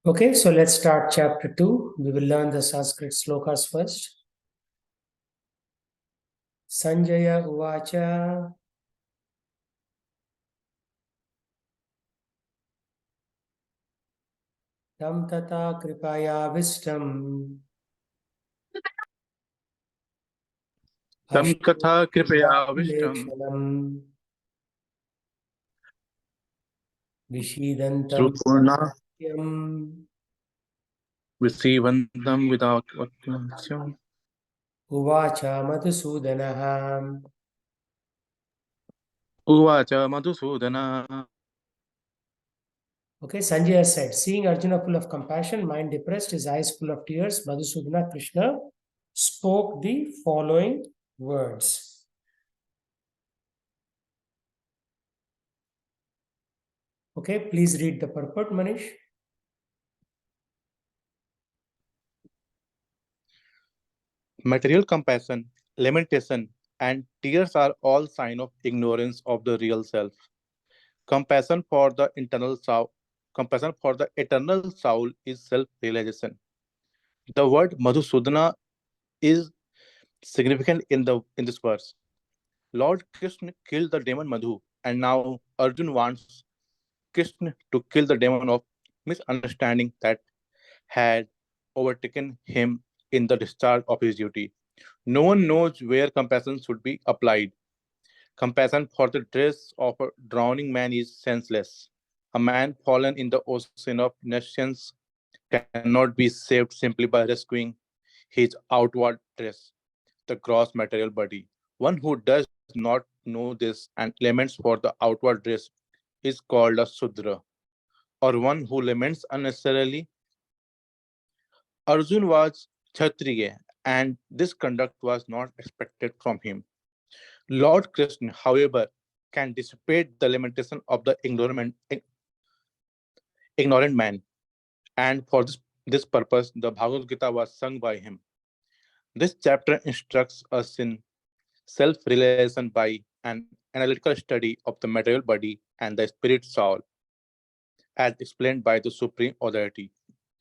Okay, so let's start chapter 2. We will learn the Sanskrit slokas first. Sanjaya Uvacha Tam Tata Kripaya Vistam Tam Katha Kripaya Vishtam Lekshanam Vishidantam Srupurna Yam Visivantam Vidakvatmasyam Uvacha Madhusudanaham. Uvacha Madhusudana. Okay, Sanjaya said, seeing Arjuna full of compassion, mind depressed, his eyes full of tears, Madhusudana Krishna spoke the following words. Okay, please read the purport, Manish. Material compassion, lamentation, and tears are all sign of ignorance of the real self. Compassion for the compassion for the eternal soul is self-realization. The word Madhusudana is significant in this verse. Lord Krishna killed the demon Madhu, and now Arjun wants Krishna to kill the demon of misunderstanding that had overtaken him in the discharge of his duty. No one knows where compassion should be applied. Compassion for the dress of a drowning man is senseless. A man fallen in the ocean of nations cannot be saved simply by rescuing his outward dress, the gross material body. One who does not know this and laments for the outward dress is called a Sudra, or one who laments unnecessarily. Arjun was Kshatriya, and this conduct was not expected from him. Lord Krishna, however, can dissipate the lamentation of the ignorant man, and for this purpose, the Bhagavad Gita was sung by him. This chapter instructs us in self-realization by an analytical study of the material body and the spirit soul, as explained by the Supreme Authority,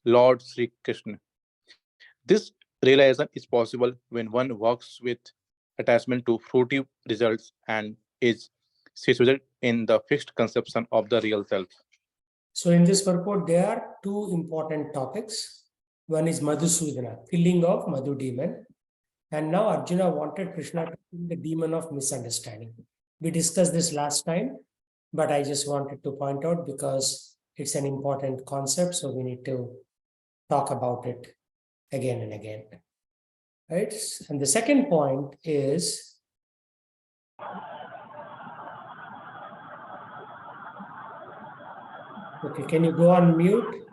Lord Sri Krishna. This realization is possible when one works with attachment to fruitive results and is situated in the fixed conception of the real self. So in this purport, there are two important topics. One is Madhusudana, killing of Madhu demon. And now Arjuna wanted Krishna to kill the demon of misunderstanding. We discussed this last time, but I just wanted to point out because it's an important concept, so we need to talk about it again and again. Right? And the second point is okay, can you go on mute?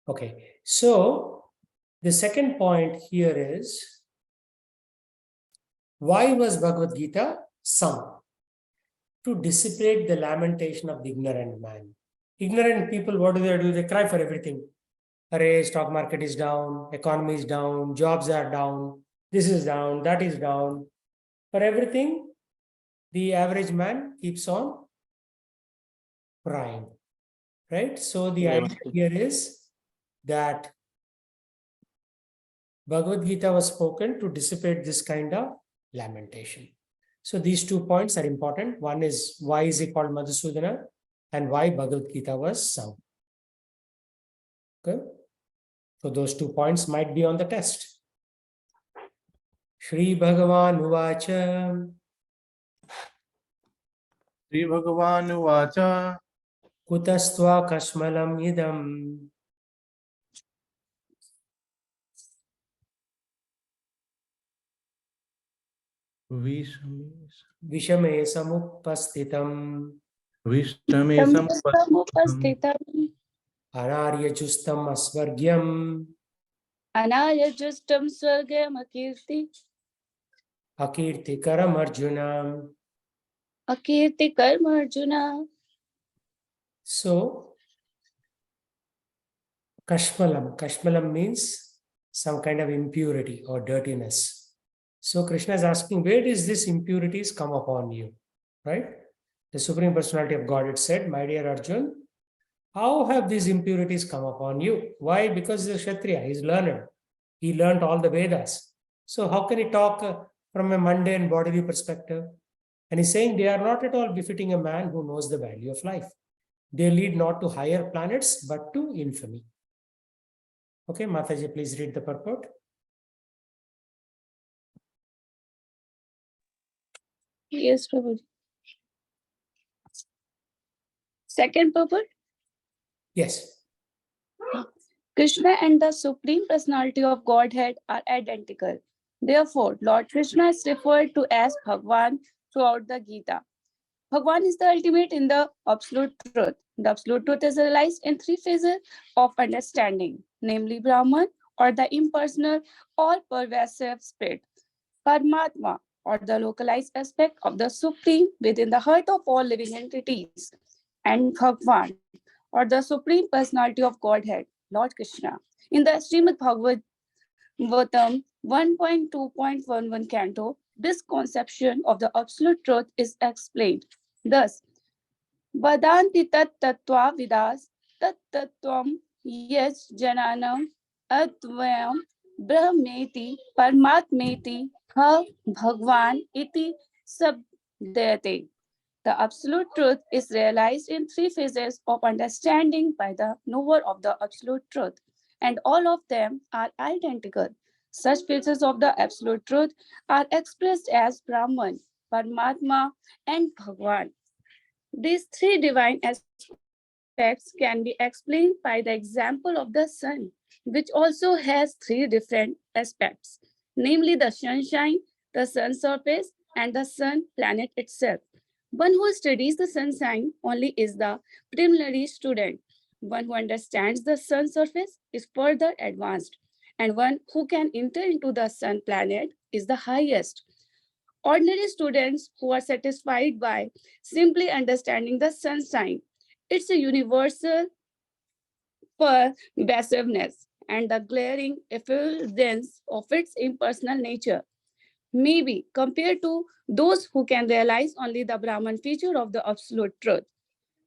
Okay, so the second point here is why was Bhagavad Gita sung? To dissipate the lamentation of the ignorant man. Ignorant people, what do? They cry for everything. Array, stock market is down, economy is down, jobs are down, this is down, that is down. For everything, the average man keeps on crying. Right? So the idea here is that Bhagavad Gita was spoken to dissipate this kind of lamentation. So these 2 points are important. One is why is he called Madhusudana and why Bhagavad Gita was sung. Okay. So those 2 points might be on the test. Shri Bhagavan Uvacha Sri Bhagavan Vacha Kutastva Kashmalam Idam Vishame Samupastitam Vishtame Samupastitam Anarya Justam Asvargyam Anayajustam Swargam Akirti Karam Arjuna. Akirti Karma Arjuna. So Kashmalam means some kind of impurity or dirtiness. So Krishna is asking, where does this impurities come upon you? Right? the Supreme Personality of God, it said, my dear Arjun, how have these impurities come upon you? Why? Because he's a Kshatriya, he's learned. He learned all the Vedas. So how can he talk from a mundane bodily perspective? And he's saying they are not at all befitting a man who knows the value of life. They lead not to higher planets, but to infamy. Okay, Mataji, please read the purport. Yes, Prabhuji. Second purport. Yes. Krishna and the Supreme Personality of Godhead are identical. Therefore, Lord Krishna is referred to as Bhagwan throughout the Gita. Bhagwan is the ultimate in the absolute truth. The absolute truth is realized in three phases of understanding, namely Brahman, or the impersonal, all-pervasive spirit, Paramatma, or the localized aspect of the Supreme within the heart of all living entities, and Bhagwan, or the Supreme Personality of Godhead, Lord Krishna. In the Srimad Bhagavatam 1.2.11 canto, this conception of the absolute truth is explained. Thus, Vadanti tat tattva vidas tat tattvam yas jananam advayam brahmeti paramatmeti ha bhagwan iti sabdayate. The absolute truth is realized in three phases of understanding by the knower of the absolute truth, and all of them are identical. Such phases of the absolute truth are expressed as Brahman, Paramatma, and Bhagwan. These three divine aspects can be explained by the example of the sun, which also has three different aspects, namely the sunshine, the sun surface, and the sun planet itself. One who studies the sun sign only is the preliminary student. One who understands the sun surface is further advanced, and one who can enter into the sun planet is the highest. Ordinary students who are satisfied by simply understanding the sun sign, its a universal pervasiveness, and the glaring effulgence of its impersonal nature, may be compared to those who can realize only the Brahman feature of the absolute truth.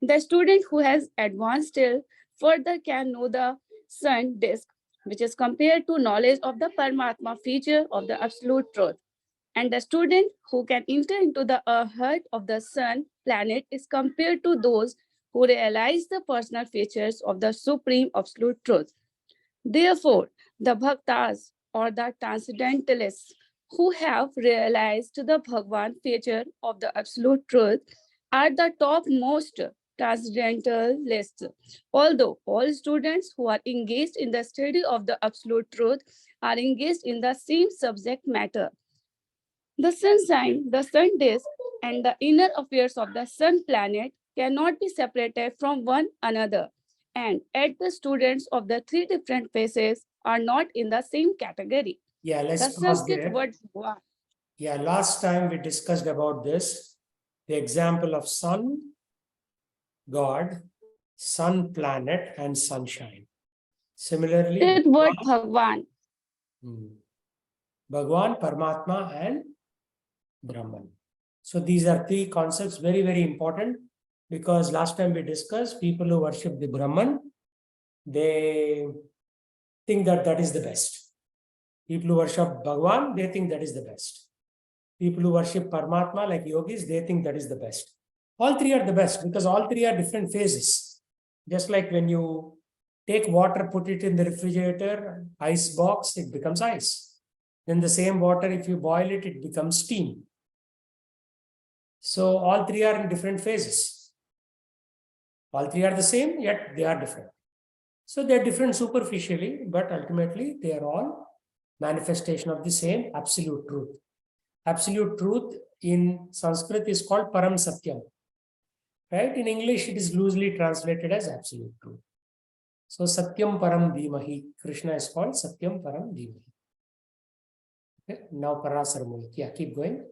The student who has advanced still further can know the sun disk, which is compared to knowledge of the Paramatma feature of the absolute truth. And the student who can enter into the heart of the sun planet is compared to those who realize the personal features of the supreme absolute truth. Therefore, the bhaktas or the transcendentalists who have realized the Bhagwan feature of the absolute truth are the topmost transcendentalists. Although all students who are engaged in the study of the absolute truth are engaged in the same subject matter, the sun sign, the sun disk, and the inner affairs of the sun planet cannot be separated from one another. And yet the students of the three different phases are not in the same category. Yeah, The let's pause Sanskrit there. word Bhagwan. Yeah, last time we discussed about this, the example of sun, God, sun planet, and sunshine. Similarly, That word Bhagwan, Bhagwan. Bhagwan, Paramatma, and Brahman. So these are three concepts, very, very important, because last time we discussed people who worship the Brahman, they think that that is the best. People who worship Bhagwan, they think that is the best. People who worship Paramatma, like yogis, they think that is the best. All three are the best because all three are different phases. Just like when you take water, put it in the refrigerator, ice box, it becomes ice. Then the same water, if you boil it, it becomes steam. So all three are in different phases. All three are the same, yet they are different. So they're different superficially, but ultimately they are all manifestation of the same absolute truth. Absolute truth in Sanskrit is called Param Satyam. Right? In English, it is loosely translated as absolute truth. So Satyam Param Dhimahi. Krishna is called Satyam Param Dhimahi. Okay? Now Parasar Muli. Yeah, keep going.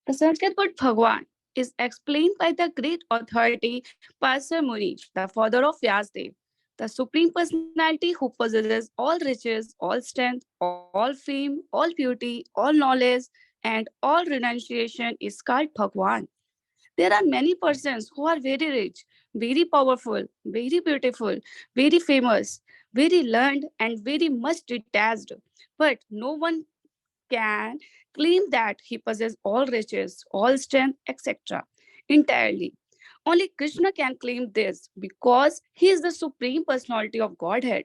The Sanskrit word Bhagwan is explained by the great authority Pasar Muni, the father of Vyasdev. The Supreme Personality who possesses all riches, all strength, all fame, all beauty, all knowledge, and all renunciation is called Bhagwan. There are many persons who are very rich, very powerful, very beautiful, very famous, very learned, and very much detached. But no one can claim that he possesses all riches, all strength, etc. entirely. Only Krishna can claim this because he is the supreme personality of Godhead.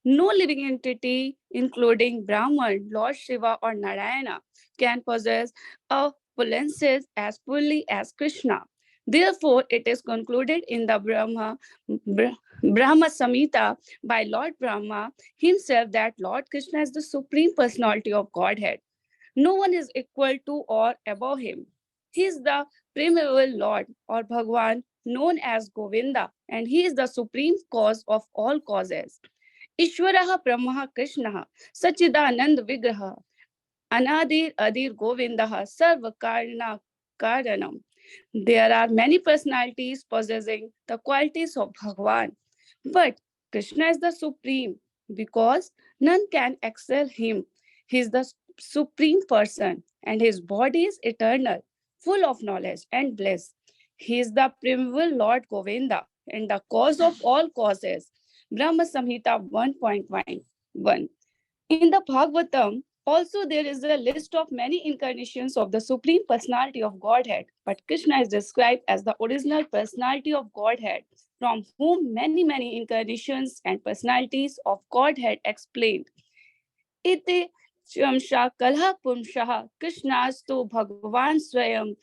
No living entity, including Brahman, Lord Shiva, or Narayana, can possess opulences as fully as Krishna. Therefore, it is concluded in the Brahma Samhita by Lord Brahma himself that Lord Krishna is the supreme personality of Godhead. No one is equal to or above him. He is the primeval Lord or Bhagwan, known as Govinda, and he is the supreme cause of all causes. ईश्वरः ब्रह्मः कृष्णः सच्चिदानंद विग्रह अनादिर अधीर गोविंदः सर्व कारणम. There are many personalities possessing the qualities of Bhagwan, but Krishna is the supreme because none can excel him. He is the supreme person and his body is eternal, full of knowledge and bliss. He is the primeval Lord Govinda and the cause of all causes. Brahma Samhita 1.1. In the Bhagavatam, also there is a list of many incarnations of the Supreme Personality of Godhead, but Krishna is described as the original personality of Godhead, from whom many incarnations and personalities of Godhead explained. Ite Shamsha Kalha Pumshaha Krishnastu Bhagavan Swayam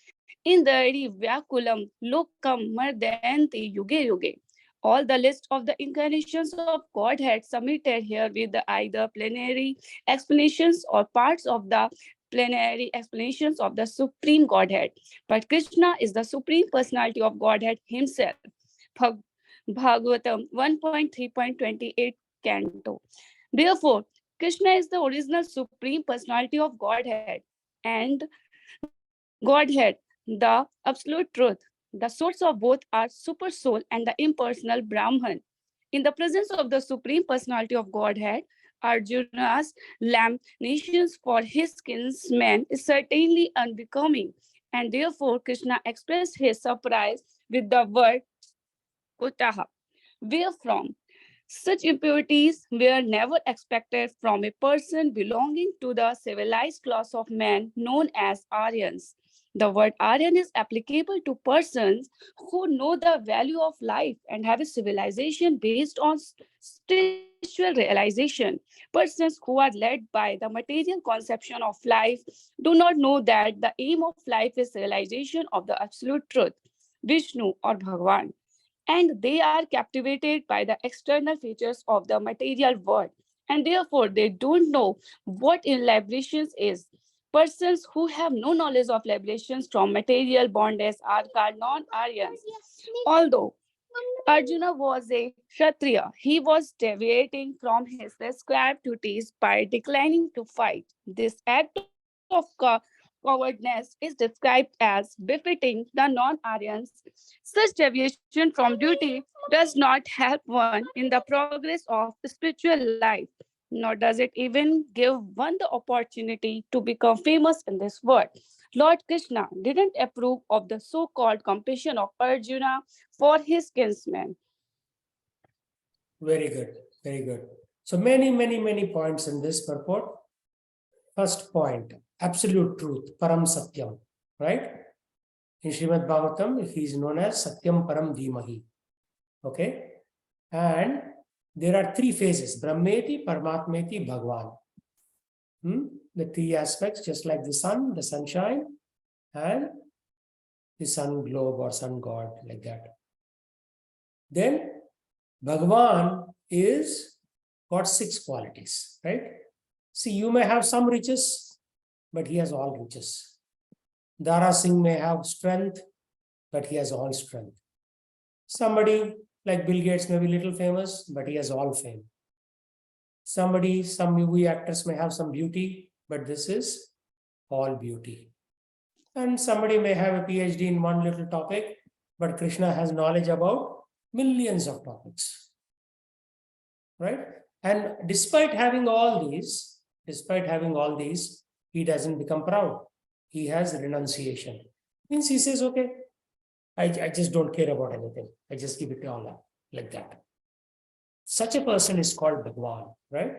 Indari Vyakulam Lokam Mardayanti Yuge Yuge. All the list of the incarnations of Godhead submitted here with either plenary explanations or parts of the plenary explanations of the Supreme Godhead. But Krishna is the Supreme Personality of Godhead himself. Bhagavatam 1.3.28 Canto. Therefore, Krishna is the original Supreme Personality of Godhead and Godhead, the absolute truth. The source of both are super soul and the impersonal Brahman. In the presence of the Supreme Personality of Godhead, Arjuna's lamentations for his kinsman is certainly unbecoming, and therefore Krishna expressed his surprise with the word Kutaha, wherefrom such impurities were never expected from a person belonging to the civilized class of men known as Aryans. The word Aryan is applicable to persons who know the value of life and have a civilization based on spiritual realization. Persons who are led by the material conception of life do not know that the aim of life is realization of the absolute truth, Vishnu or Bhagwan, and they are captivated by the external features of the material world, and therefore they don't know what in liberations is. Persons who have no knowledge of liberations from material bondage are called non-Aryans. Although Arjuna was a Kshatriya, he was deviating from his prescribed duties by declining to fight. This act of cowardness is described as befitting the non-Aryans. Such deviation from duty does not help one in the progress of spiritual life, nor does it even give one the opportunity to become famous in this world. Lord Krishna didn't approve of the so-called compassion of Arjuna for his kinsman. Very good. Very good. So many points in this purport. First point, absolute truth, Param Satyam, right? In Srimad Bhagavatam, he is known as Satyam Param Dhimahi. Okay? And there are three phases, Brahmeti, Paramatmeti, Bhagwan. The three aspects, just like the sun, the sunshine, and the sun globe or sun god, like that. Then Bhagwan is got 6 qualities, right? See, you may have some riches, but he has all riches. Dara Singh may have strength, but he has all strength. Somebody like Bill Gates may be little famous, but he has all fame. Somebody, some movie actors may have some beauty, but this is all beauty. And somebody may have a PhD in one little topic, but Krishna has knowledge about millions of topics, right? And despite having all these, he doesn't become proud. He has renunciation. Means he says, okay, I just don't care about anything. I just give it all up like that. Such a person is called Bhagwan, right?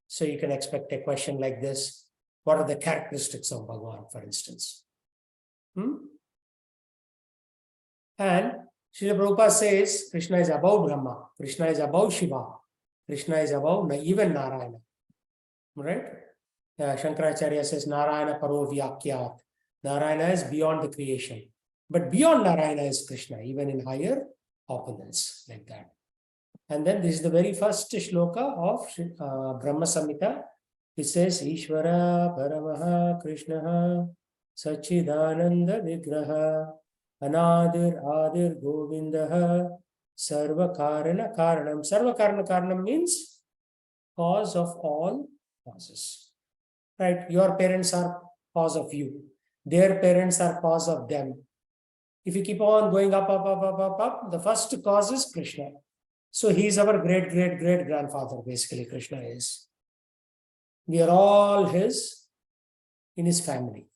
So you can expect a question like this. What are the characteristics of Bhagwan, for instance? And Srila Prabhupada says Krishna is above Brahma, Krishna is above Shiva, Krishna is above even Narayana. Right? Shankaracharya says Narayana Paro Vyakyat. Narayana is beyond the creation. But beyond Narayana is Krishna, even in higher opulence, like that. And then this is the very first shloka of Brahma Samhita. It says Ishvara Paramaha Krishna Sachidananda Vigraha Anadir Adir Govindaha Sarva Karana Karanam. Sarva Karana Karanam means cause of all causes. Right? Your parents are cause of you. Their parents are cause of them. If you keep on going up, the first cause is Krishna. So he is our great grandfather, basically, Krishna is. We are all his, in his family.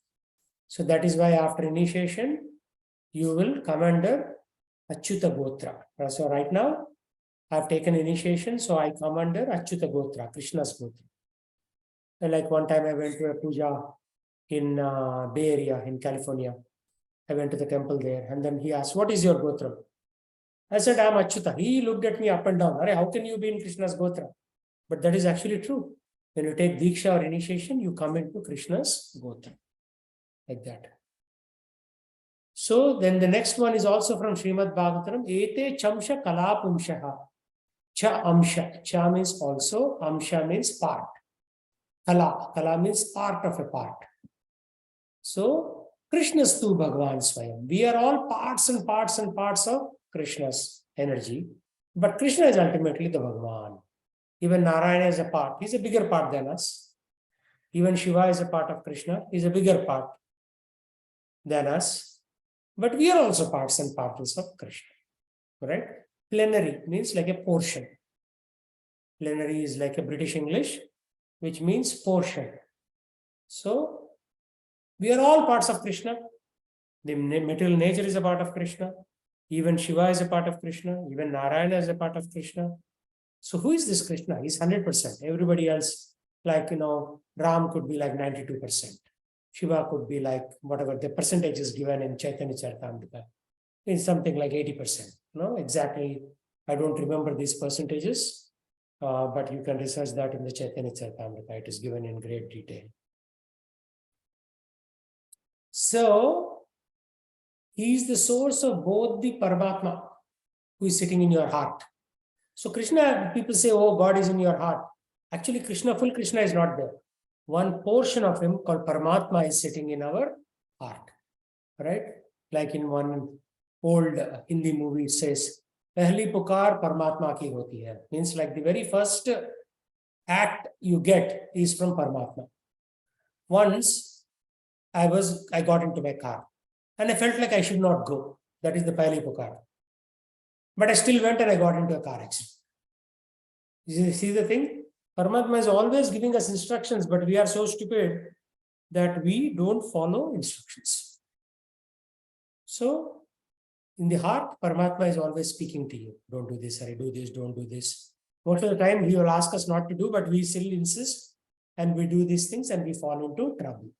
So that is why after initiation, you will come under Achyuta Gotra. So right now, I have taken initiation, so I come under Achyuta Gotra, Krishna's Gotra. And like one time I went to a puja in Bay Area in California. I went to the temple there, and then he asked, what is your Gotra? I said, I am Achyuta. He looked at me up and down. How can you be in Krishna's Gotra? But that is actually true. When you take Diksha or initiation, you come into Krishna's Gotra. Like that. So then the next one is also from Srimad Bhagavatam. Ete chamsha kalapumshaha. Cha amsha. Cha means also. Amsha means part. Kala. Kala means part of a part. So Krishna's tu Bhagavan Swayam. We are all parts and parts and parts of Krishna's energy. But Krishna is ultimately the Bhagavan. Even Narayana is a part. He's a bigger part than us. Even Shiva is a part of Krishna. He's a bigger part than us. But we are also parts and parcels of Krishna. Right? Plenary means like a portion. Plenary is like a British English, which means portion. So we are all parts of Krishna. The material nature is a part of Krishna. Even Shiva is a part of Krishna. Even Narayana is a part of Krishna. So who is this Krishna? He's 100%. Everybody else, like, Ram could be like 92%. Shiva could be like whatever the percentage is given in Chaitanya Charitamrita. It's something like 80%. No, exactly. I don't remember these percentages, but you can research that in the Chaitanya Charitamrita. It is given in great detail. So, he is the source of both the Paramatma, who is sitting in your heart. So Krishna, people say, oh, God is in your heart. Actually, full Krishna is not there. One portion of him called Paramatma is sitting in our heart. Right? Like in one old Hindi movie, it says, Pehli pukar Paramatma ki hoti hai. Means like the very first act you get is from Paramatma. Once I got into my car and I felt like I should not go. That is the Pehli pukar. But I still went and I got into a car accident. You see the thing? Paramatma is always giving us instructions, but we are so stupid that we don't follow instructions. So, in the heart, Paramatma is always speaking to you. Don't do this, do this, don't do this. Most of the time, he will ask us not to do, but we still insist and we do these things and we fall into trouble.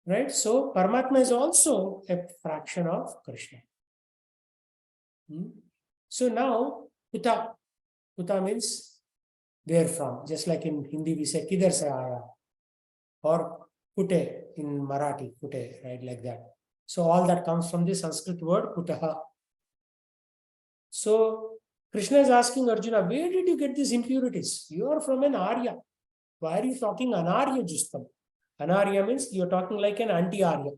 Right? So, Paramatma is also a fraction of Krishna. So now, Kuta. Kuta means where from. Just like in Hindi we say Kidhar se aaya. Or Kute in Marathi, Kute, right? Like that. So all that comes from the Sanskrit word Kutaha. So Krishna is asking Arjuna, where did you get these impurities? You are from an Arya. Why are you talking Anarya Justam? Anarya means you are talking like an anti-Arya.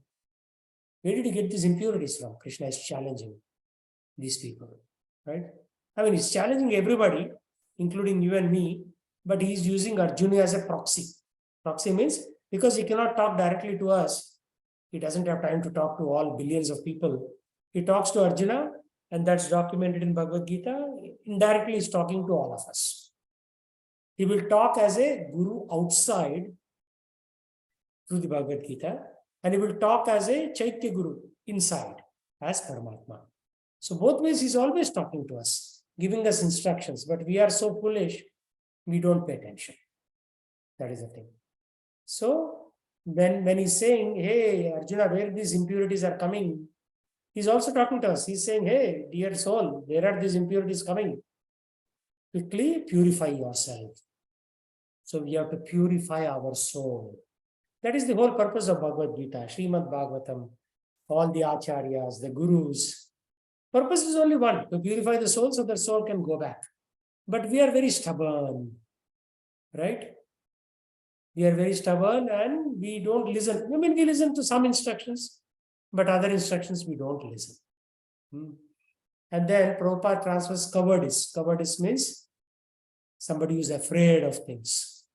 Where did you get these impurities from? Krishna is challenging these people, right? I mean, he's challenging everybody, including you and me, but he's using Arjuna as a proxy. Proxy means because he cannot talk directly to us, he doesn't have time to talk to all billions of people. He talks to Arjuna, and that's documented in Bhagavad Gita. Indirectly, he's talking to all of us. He will talk as a guru outside through the Bhagavad Gita, and he will talk as a Chaitya Guru inside as Paramatma. So both ways he's always talking to us, giving us instructions, but we are so foolish, we don't pay attention. That is the thing. So when he's saying, hey, Arjuna, where these impurities are coming, he's also talking to us. He's saying, hey, dear soul, where are these impurities coming? Quickly purify yourself. So we have to purify our soul. That is the whole purpose of Bhagavad Gita, Srimad Bhagavatam, all the acharyas, the gurus. Purpose is only one, to purify the soul so the soul can go back. But we are very stubborn, right? We are very stubborn and we don't listen. I mean, we listen to some instructions, but other instructions we don't listen. And then Prabhupada transfers cowardice. Cowardice means somebody who is afraid of things.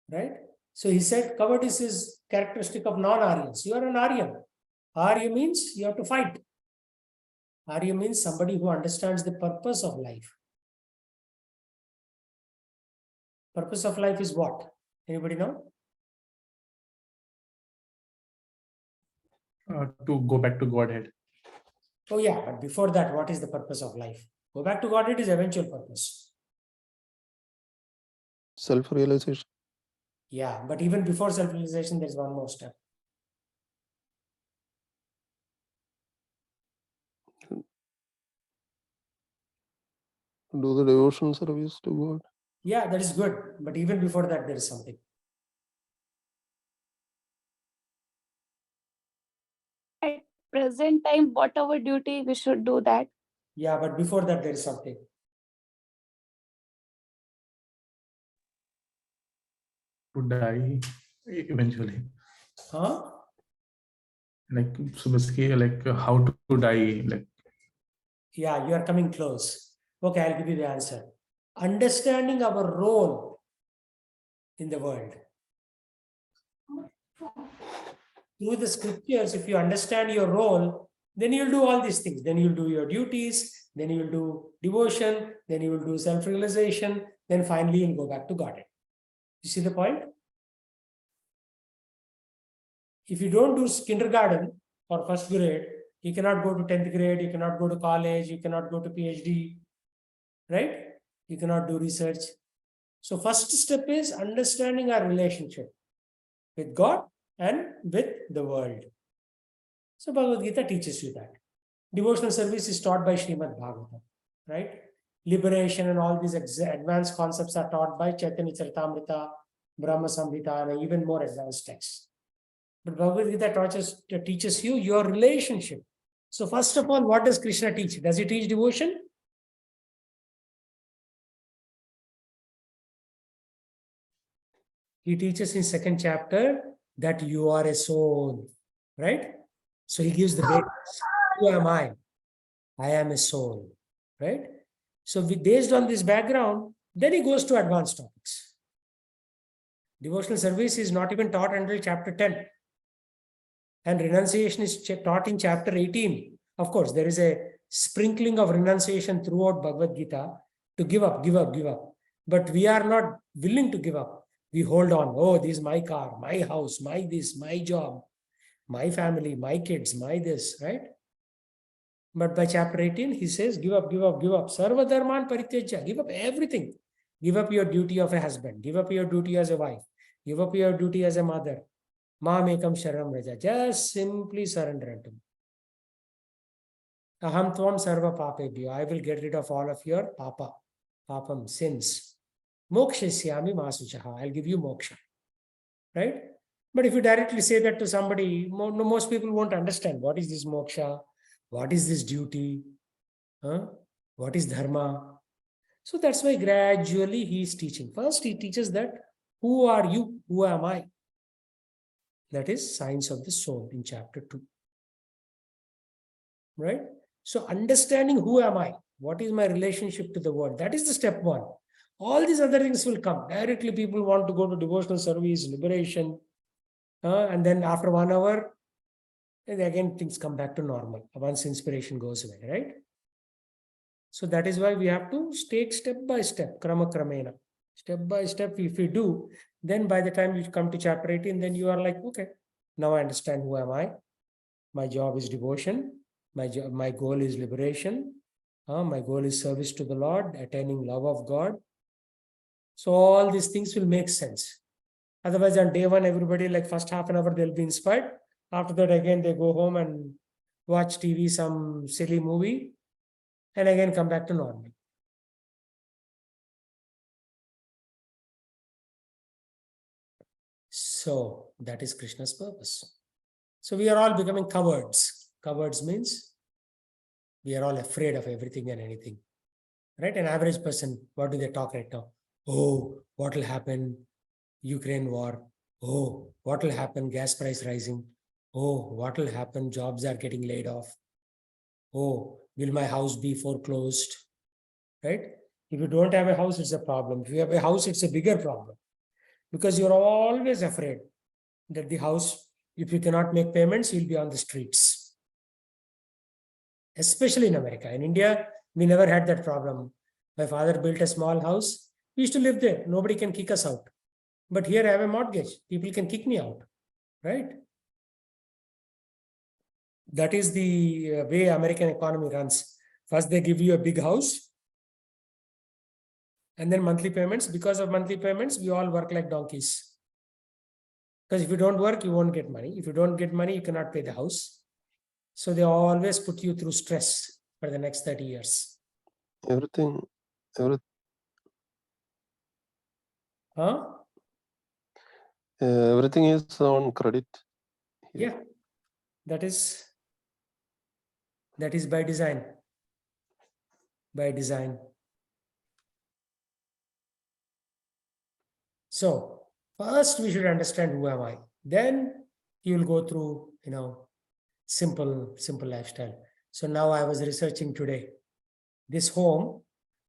Right? So he said cowardice is characteristic of non-Aryans. You are an Aryan. Arya means you have to fight. Arya means somebody who understands the purpose of life. Purpose of life is what? Anybody know? To go back to Godhead. Oh yeah, but before that, what is the purpose of life? Go back to Godhead is eventual purpose. Self-realization. Yeah, but even before self-realization, there's one more step. Do the devotional service to God. Yeah, that is good. But even before that, there is something. At present time, what our duty, we should do that. Yeah, but before that, there is something. To die eventually. Huh? Like, so basically, like how to die, like. Yeah, you are coming close. Okay, I'll give you the answer. Understanding our role in the world. Through the scriptures, if you understand your role, then you'll do all these things. Then you'll do your duties, then you'll do devotion, then you will do self-realization, then finally you'll go back to Godhead. You see the point? If you don't do kindergarten or first grade, you cannot go to 10th grade, you cannot go to college, you cannot go to PhD, right? You cannot do research. So first step is understanding our relationship with God and with the world. So Bhagavad Gita teaches you that. Devotional service is taught by Srimad Bhagavatam, right? Liberation and all these advanced concepts are taught by Chaitanya Charitamrita, Brahma Samhita, and even more advanced texts. But Bhagavad Gita teaches you your relationship. So first of all, what does Krishna teach? Does he teach devotion? He teaches in second chapter that you are a soul, right? So he gives the basics. Who am I? I am a soul, right? So based on this background, then he goes to advanced topics. Devotional service is not even taught until chapter 10. And renunciation is taught in chapter 18. Of course, there is a sprinkling of renunciation throughout Bhagavad Gita to give up, give up, give up. But we are not willing to give up. We hold on. Oh, this is my car, my house, my this, my job, my family, my kids, my this, right? But by chapter 18, he says, give up, give up, give up. Sarva dharman parityaja. Give up everything. Give up your duty of a husband. Give up your duty as a wife. Give up your duty as a mother. Mamekam sharam raja. Just simply surrender unto me. Aham tvam sarva papebhyo. I will get rid of all of your papam, sins. Mokshasyami masuchaha. I'll give you moksha. Right? But if you directly say that to somebody, most people won't understand. What is this moksha? What is this duty? What is dharma? So that's why gradually he is teaching. First, he teaches that who are you? Who am I? That is science of the soul in chapter 2. Right? So understanding who am I? What is my relationship to the world? That is the step one. All these other things will come. Directly people want to go to devotional service, liberation. And then after 1 hour, again things come back to normal. Once inspiration goes away, right? So that is why we have to take step by step, krama kramena. Step by step, if we do, Then by the time you come to chapter 18, then you are like, okay, now I understand who am I. My job is devotion. My goal is liberation. My goal is service to the Lord, attaining love of God. So all these things will make sense. Otherwise, on day one, everybody, like first half an hour, they'll be inspired. After that, again, they go home and watch TV, some silly movie, and again come back to normal. So that is Krishna's purpose. So we are all becoming cowards. Cowards means we are all afraid of everything and anything. Right? An average person, what do they talk right now? Oh, what will happen? Ukraine war. Oh, what will happen? Gas price rising. Oh, what will happen? Jobs are getting laid off. Oh, will my house be foreclosed? Right? If you don't have a house, it's a problem. If you have a house, it's a bigger problem. Because you're always afraid that the house, if you cannot make payments, you'll be on the streets. Especially in America. In India, we never had that problem. My father built a small house. We used to live there. Nobody can kick us out. But here I have a mortgage. People can kick me out. Right? That is the way American economy runs. First, they give you a big house. And then monthly payments. Because of monthly payments, we all work like donkeys. Because if you don't work, you won't get money. If you don't get money, you cannot pay the house. So they always put you through stress for the next 30 years. Everything Huh? everything is on credit. Yeah. That is by design. By design. So first we should understand who am I. Then you will go through, simple lifestyle. So now I was researching today. This home,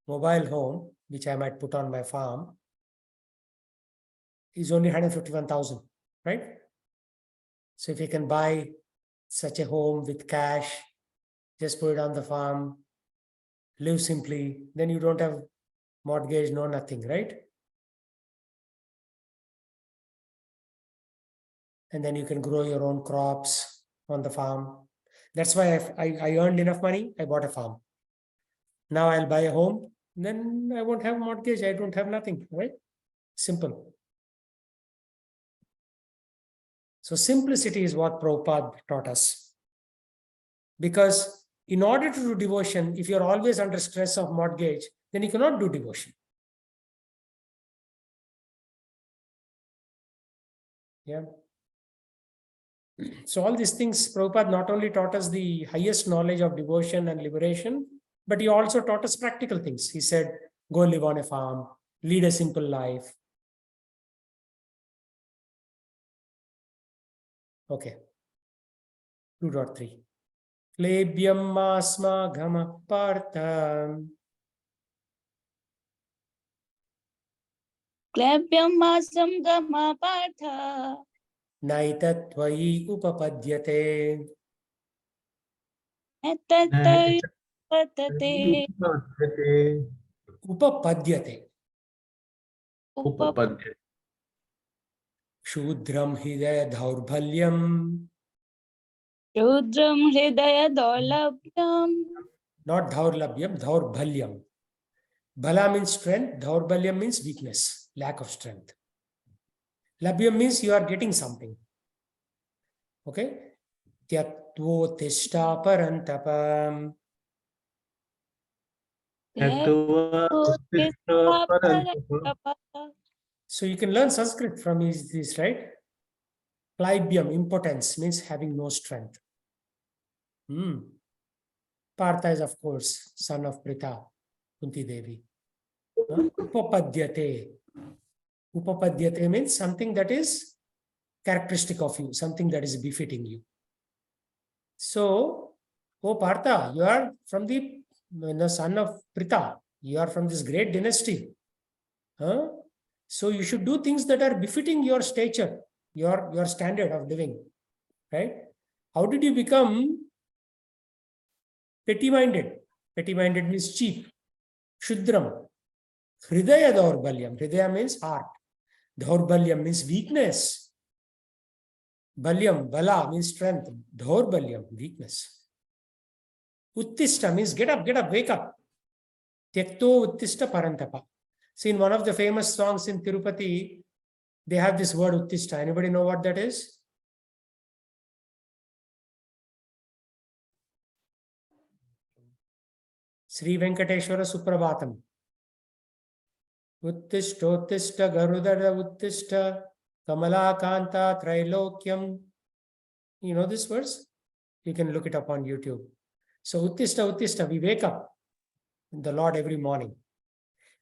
mobile home, which I might put on my farm, is only 151,000, right? So if you can buy such a home with cash, just put it on the farm, live simply, then you don't have mortgage, no nothing, right? And then you can grow your own crops on the farm. That's why I earned enough money, I bought a farm. Now I'll buy a home, then I won't have mortgage, I don't have nothing, right? Simple. So simplicity is what Prabhupada taught us. Because in order to do devotion, if you're always under stress of mortgage, then you cannot do devotion. Yeah. So all these things, Prabhupada not only taught us the highest knowledge of devotion and liberation, but he also taught us practical things. He said, go live on a farm, lead a simple life. Okay. 2.3. Klebhyam masma ghama partha. Klebhyam masam gama partha. Naitatvayi upapadyate. Etattai patate. Upapadyate. Upapadhyate. Shudram hidaya dhaurbhalyam. Rudram hridaya daulabhyam. Not dhaurlabhyam, dhaurbhalyam. Bala means strength, dhaurbhalyam means weakness, lack of strength. Labhyam means you are getting something. Okay? Tyatvo tishta parantapam. So you can learn Sanskrit from this, right? Plaibyam, impotence, means having no strength. Partha is, of course, son of Pritha, Kunti Devi. Upapadyate. Upapadyate means something that is characteristic of you, something that is befitting you. So, oh Partha, you are from the son of Pritha. You are from this great dynasty. So you should do things that are befitting your stature, your standard of living. Right? How did you become petty-minded? Petty-minded means cheap. Shudram. Hridaya daurbalyam. Hridaya means heart. Dhaurbalyam means weakness. Balyam, bala means strength. Dhaurbalyam, weakness. Uttishta means get up, wake up. Tyakto uttishta parantapa. See, in one of the famous songs in Tirupati, they have this word uttishta. Anybody know what that is? Sri Venkateshwara Suprabhatam. Uttishta Garudara Uttishta Kamalakanta Trailokyam. You know this verse? You can look it up on YouTube. So Uttishta, we wake up in the Lord every morning.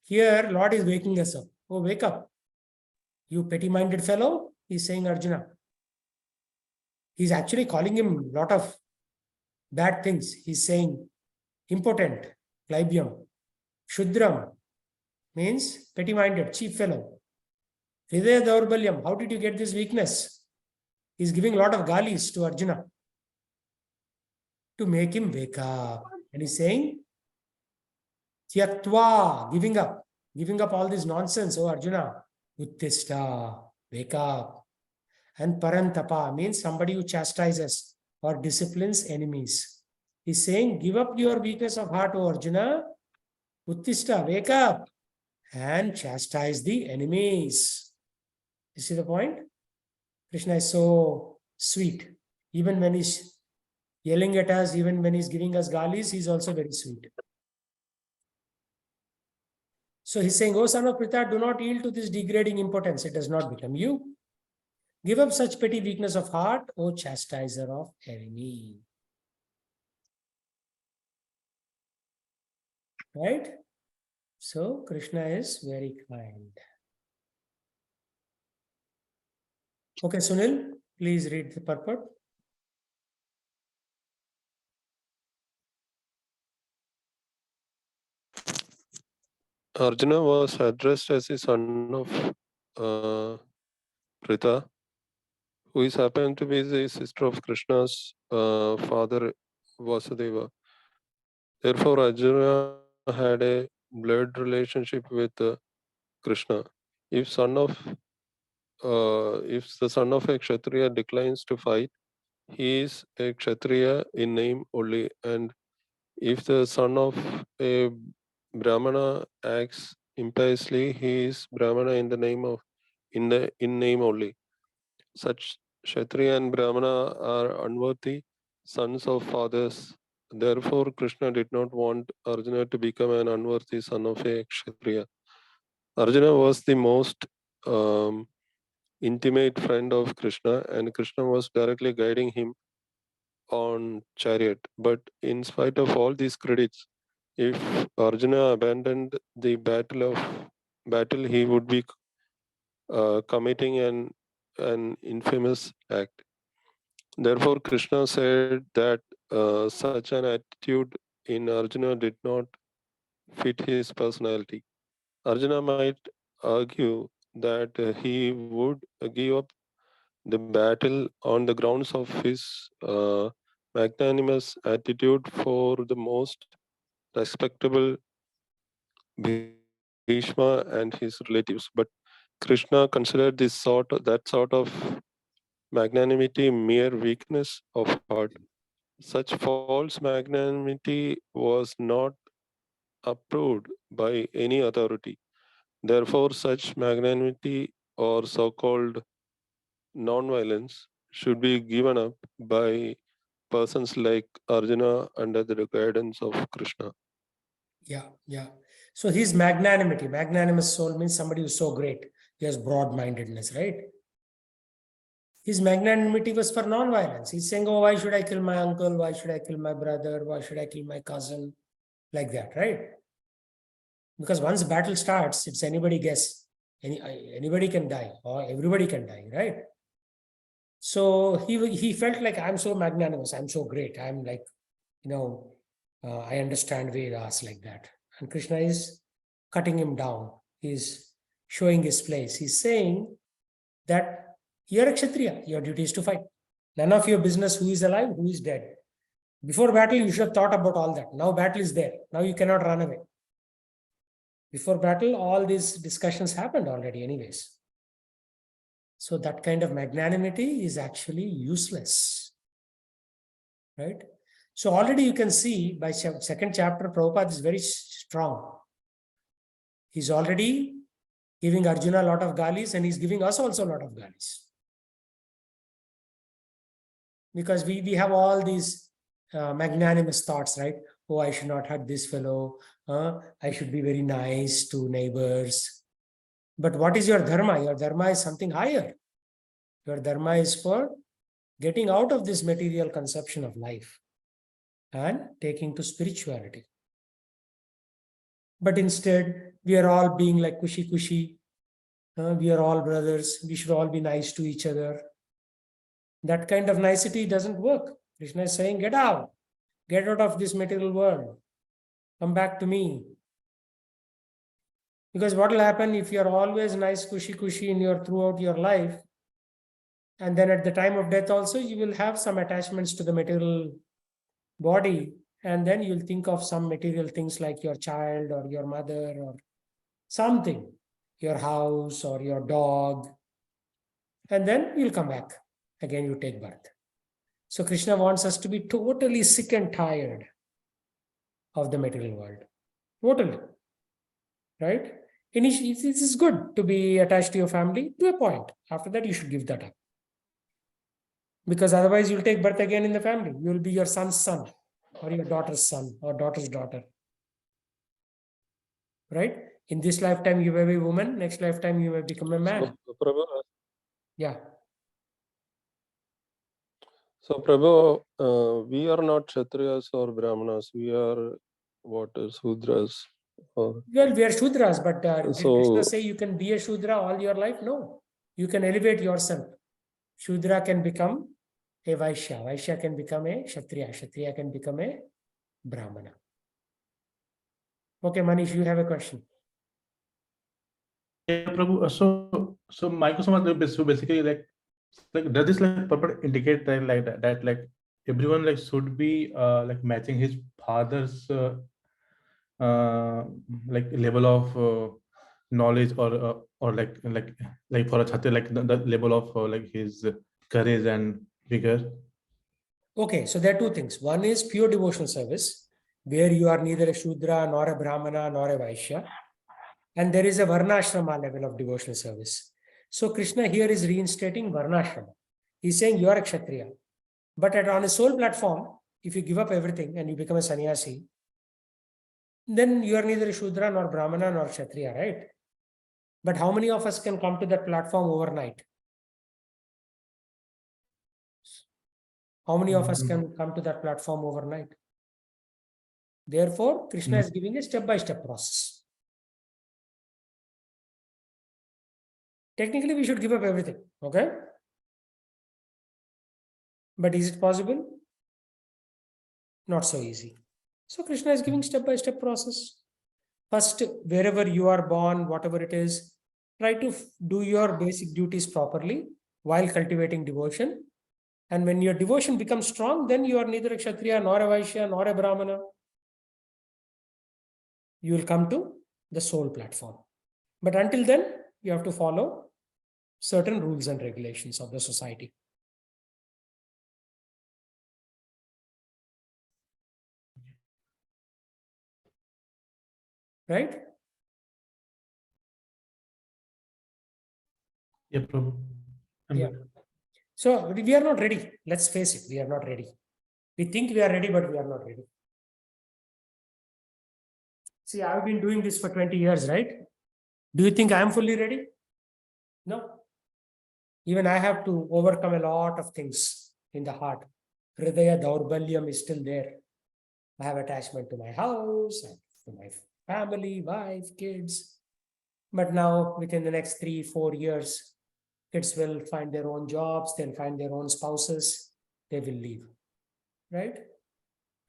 Here, Lord is waking us up. Oh, wake up. You petty-minded fellow, he's saying Arjuna. He's actually calling him a lot of bad things. He's saying impotent, plebeian, shudram, means petty-minded, cheap fellow. Hridaya Daurbalyam, how did you get this weakness? He's giving a lot of galis to Arjuna to make him wake up. And he's saying, Tyaktva, giving up all this nonsense. Oh Arjuna, Uttishta, wake up. And Parantapa means somebody who chastises or disciplines enemies. He's saying, give up your weakness of heart, O Arjuna. Uttishta, wake up and chastise the enemies. You see the point? Krishna is so sweet. Even when he's yelling at us, even when he's giving us galis, he's also very sweet. So he's saying, O son of Pritha, do not yield to this degrading impotence. It does not become you. Give up such petty weakness of heart, O chastiser of enemy. Right? So Krishna is very kind. Okay, Sunil, please read the purport. Arjuna was addressed as the son of Pritha, who is happened to be the sister of Krishna's father Vasudeva. Therefore, Arjuna had a blood relationship with Krishna. If the son of a Kshatriya declines to fight, he is a Kshatriya in name only, and if the son of a Brahmana acts impiously, he is Brahmana in the name of in name only. Such Kshatriya and Brahmana are unworthy sons of fathers. Therefore, Krishna did not want Arjuna to become an unworthy son of a Kshatriya. Arjuna was the most intimate friend of Krishna, and Krishna was directly guiding him on chariot. But in spite of all these credits, if Arjuna abandoned the battle, he would be committing an infamous act. Therefore, Krishna said that such an attitude in Arjuna did not fit his personality. Arjuna might argue that he would give up the battle on the grounds of his magnanimous attitude for the most respectable Bhishma and his relatives. But Krishna considered that sort of magnanimity mere weakness of heart. Such false magnanimity was not approved by any authority. Therefore, such magnanimity or so-called non-violence should be given up by persons like Arjuna under the guidance of Krishna. Yeah. So his magnanimity, magnanimous soul means somebody who's so great. He has broad-mindedness, right? His magnanimity was for non-violence. He's saying, oh, why should I kill my uncle? Why should I kill my brother? Why should I kill my cousin? Like that, right? Because once battle starts, it's anybody guess. Anybody can die or everybody can die, right? So he felt like, I'm so magnanimous. I'm so great. I'm like, I understand Vedas like that. And Krishna is cutting him down. He's showing his place. He's saying that you're a Kshatriya. Your duty is to fight. None of your business who is alive, who is dead. Before battle, you should have thought about all that. Now battle is there. Now you cannot run away. Before battle, all these discussions happened already anyways. So that kind of magnanimity is actually useless, right? So already you can see by second chapter, Prabhupada is very strong. He's already giving Arjuna a lot of galis and he's giving us also a lot of galis. Because we have all these magnanimous thoughts, right? Oh, I should not hurt this fellow. I should be very nice to neighbors. But what is your dharma? Your dharma is something higher. Your dharma is for getting out of this material conception of life and taking to spirituality. But instead, we are all being like kushy. We are all brothers. We should all be nice to each other. That kind of nicety doesn't work. Krishna is saying, get out of this material world. Come back to me. Because what will happen if you're always nice, kushy in throughout your life, and then at the time of death also, you will have some attachments to the material body, and then you'll think of some material things like your child or your mother or something, your house or your dog, and then you'll come back. Again, you take birth. So Krishna wants us to be totally sick and tired of the material world. Totally. Right? Initially, it is good to be attached to your family to a point. After that, you should give that up. Because otherwise, you'll take birth again in the family. You'll be your son's son or your daughter's son or daughter's daughter. Right? In this lifetime, you may be a woman. Next lifetime, you may become a man. So, Prabhu, Yeah. so Prabhu, we are not Kshatriyas or Brahmanas. We are what Sudras. Or, Well, we are Shudras, but did So- Krishna say you can be a Shudra all your life? No. You can elevate yourself. Shudra can become a Vaishya. Vaishya can become a Kshatriya. Kshatriya can become a Brahmana. Okay, Manish, you have a question. Yeah, Prabhu. So my question was basically like does this like purport indicate that like everyone like should be like matching his father's like level of knowledge or like for a Kshatriya like the level of like his courage and vigor? Okay, so there are two things. One is pure devotional service, where you are neither a Shudra, nor a Brahmana, nor a Vaishya. And there is a Varnashrama level of devotional service. So Krishna here is reinstating Varnashrama. He's saying you are a Kshatriya. But on a soul platform, if you give up everything and you become a sannyasi, then you are neither a Shudra, nor Brahmana, nor Kshatriya, right? But how many of us can come to that platform overnight? How many of us can come to that platform overnight? Therefore, Krishna is giving a step-by-step process. Technically, we should give up everything, okay? But is it possible? Not so easy. So Krishna is giving step-by-step process. First, wherever you are born, whatever it is, try to do your basic duties properly while cultivating devotion. And when your devotion becomes strong, then you are neither a Kshatriya, nor a Vaishya, nor a Brahmana. You will come to the soul platform. But until then, you have to follow certain rules and regulations of the society. Right? Yeah, Prabhu. Yeah. So we are not ready. Let's face it, we are not ready. We think we are ready, but we are not ready. See, I've been doing this for 20 years, right? Do you think I am fully ready? No. Even I have to overcome a lot of things in the heart. Hridaya Daurbalyam is still there. I have attachment to my house, to my family, wife, kids. But now, within the next 3-4 years, kids will find their own jobs, they'll find their own spouses, they will leave. Right?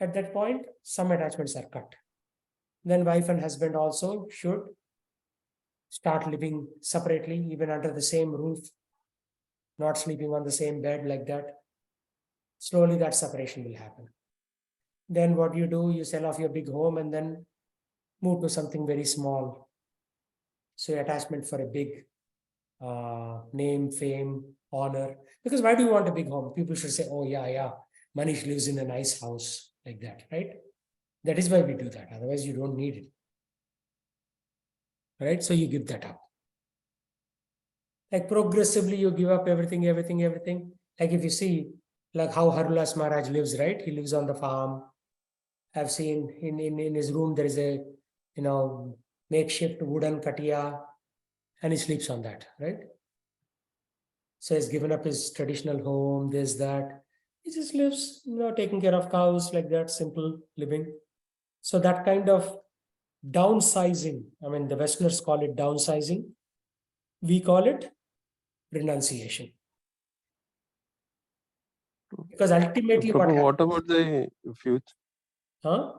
At that point, some attachments are cut. Then wife and husband also should start living separately, even under the same roof, not sleeping on the same bed like that. Slowly that separation will happen. Then what you do, you sell off your big home and then move to something very small. So your attachment for a big name, fame, honor. Because why do you want a big home? People should say, oh, yeah, Manish lives in a nice house, like that, right? That is why we do that. Otherwise, you don't need it. Right? So you give that up. Like progressively, you give up everything. Like if you see, like how Harulas Maharaj lives, right? He lives on the farm. I've seen in his room, there is a, makeshift wooden katia, and he sleeps on that, right? So he's given up his traditional home, this, that. He just lives, taking care of cows, like that, simple living. So that kind of downsizing, I mean, the Westerners call it downsizing. We call it renunciation. Because ultimately Prabhu, what what about the future? huh?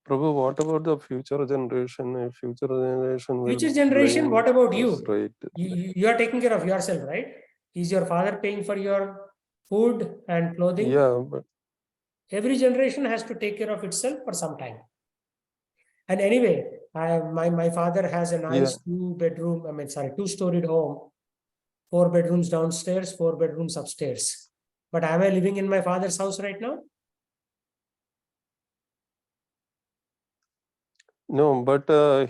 Prabhu, what about the future generation? If future generation will Future generation, blame what about us, you? right? You are taking care of yourself, right? Is your father paying for your food and clothing? Yeah, but Every generation has to take care of itself for some time. And anyway, my father has a yeah, nice two-storied home, 4 bedrooms downstairs, 4 bedrooms upstairs. But am I living in my father's house right now? no, but I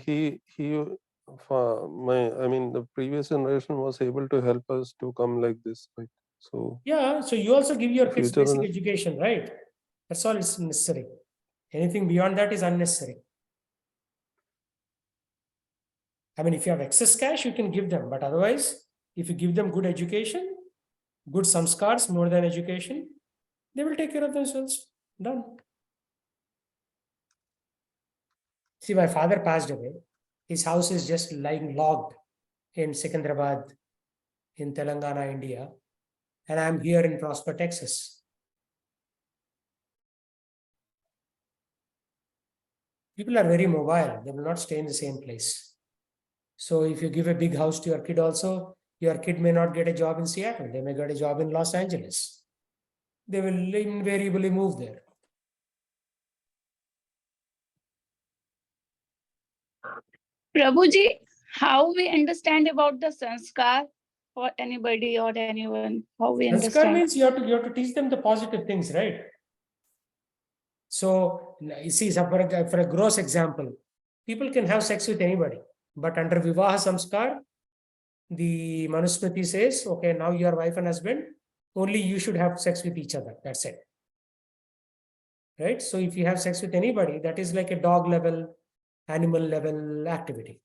mean, the previous generation was able to help us to come like this, right? So Yeah, so you also give your kids future, basic education, right? That's all is necessary. Anything beyond that is unnecessary. I mean, if you have excess cash, you can give them. But otherwise, if you give them good education, good samskars more than education, they will take care of themselves. Done. See, my father passed away. His house is just lying logged in Secunderabad, in Telangana, India. And I'm here in Prosper, Texas. People are very mobile. They will not stay in the same place. So if you give a big house to your kid also, your kid may not get a job in Seattle. They may get a job in Los Angeles. They will invariably move there. Prabhuji, how we understand about the sanskar for anybody or anyone? How we Sanskar understand? means you have to teach them the positive things, right? So you see, for a gross example, people can have sex with anybody, but under Vivaha Samskar, the Manusmriti says, okay, now you are wife and husband, only you should have sex with each other. That's it. Right? So if you have sex with anybody, that is like a dog level, animal level activity.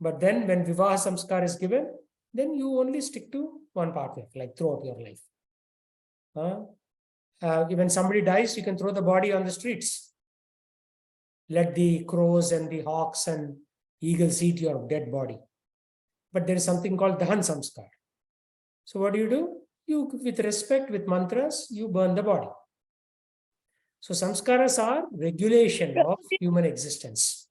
But then when Vivaha Samskar is given, then you only stick to one partner, like throughout your life. When somebody dies, you can throw the body on the streets. Let the crows and the hawks and eagles eat your dead body. But there is something called Dahan Samskar. So what do? You, with respect, with mantras, you burn the body. So samskaras are regulation of human existence.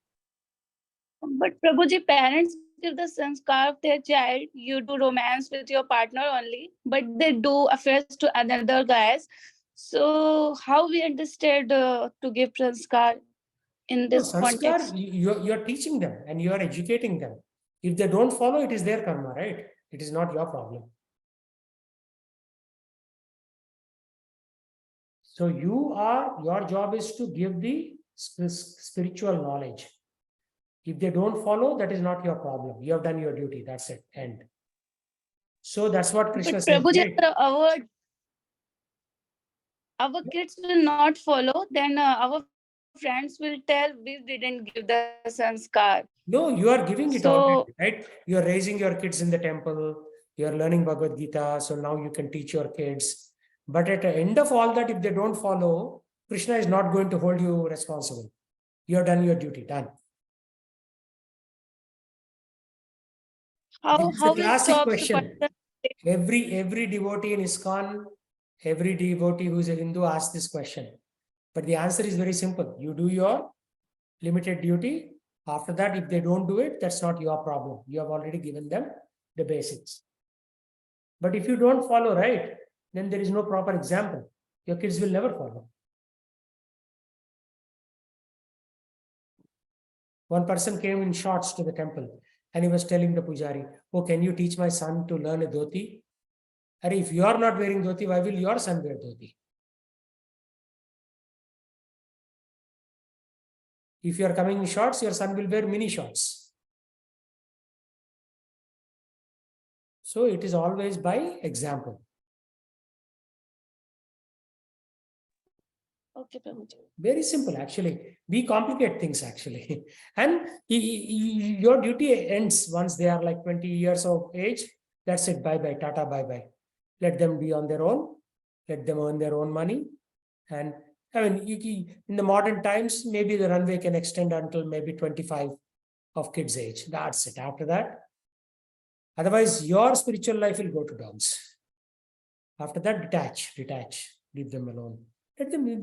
But Prabhuji, parents give the sanskar of their child. You do romance with your partner only, but they do affairs to another guys. So how we understand to give sanskar in No, this sanskar, context? you're teaching them and you are educating them. If they don't follow, it is their karma, right? It is not your problem. So your job is to give the spiritual knowledge. If they don't follow, that is not your problem. You have done your duty. That's it. End. So that's what Krishna But says, Prabhuji, right? our kids will not follow, then our friends will tell we didn't give the sanskar. No, you are giving it So, already, right? You are raising your kids in the temple. You are learning Bhagavad Gita. So now you can teach your kids. But at the end of all that, if they don't follow, Krishna is not going to hold you responsible. You have done your duty. Done. This is a how we classic stop the question. person? Every devotee in ISKCON, every devotee who is a Hindu asks this question. But the answer is very simple. You do your limited duty. After that, if they don't do it, that's not your problem. You have already given them the basics. But if you don't follow, right, then there is no proper example. Your kids will never follow. One person came in shorts to the temple and he was telling the pujari, oh, can you teach my son to learn a dhoti? Or if you are not wearing dhoti, why will your son wear dhoti? If you are coming in shorts, your son will wear mini shorts. So it is always by example. Okay, Prabhuji. Very simple, actually. We complicate things, actually. And your duty ends once they are like 20 years of age. That's it. Bye-bye. Tata, bye-bye. Let them be on their own. Let them earn their own money. And I mean, in the modern times, maybe the runway can extend until maybe 25 of kids' age. That's it. After that, otherwise, your spiritual life will go to dogs. After that, detach, leave them alone. Let them.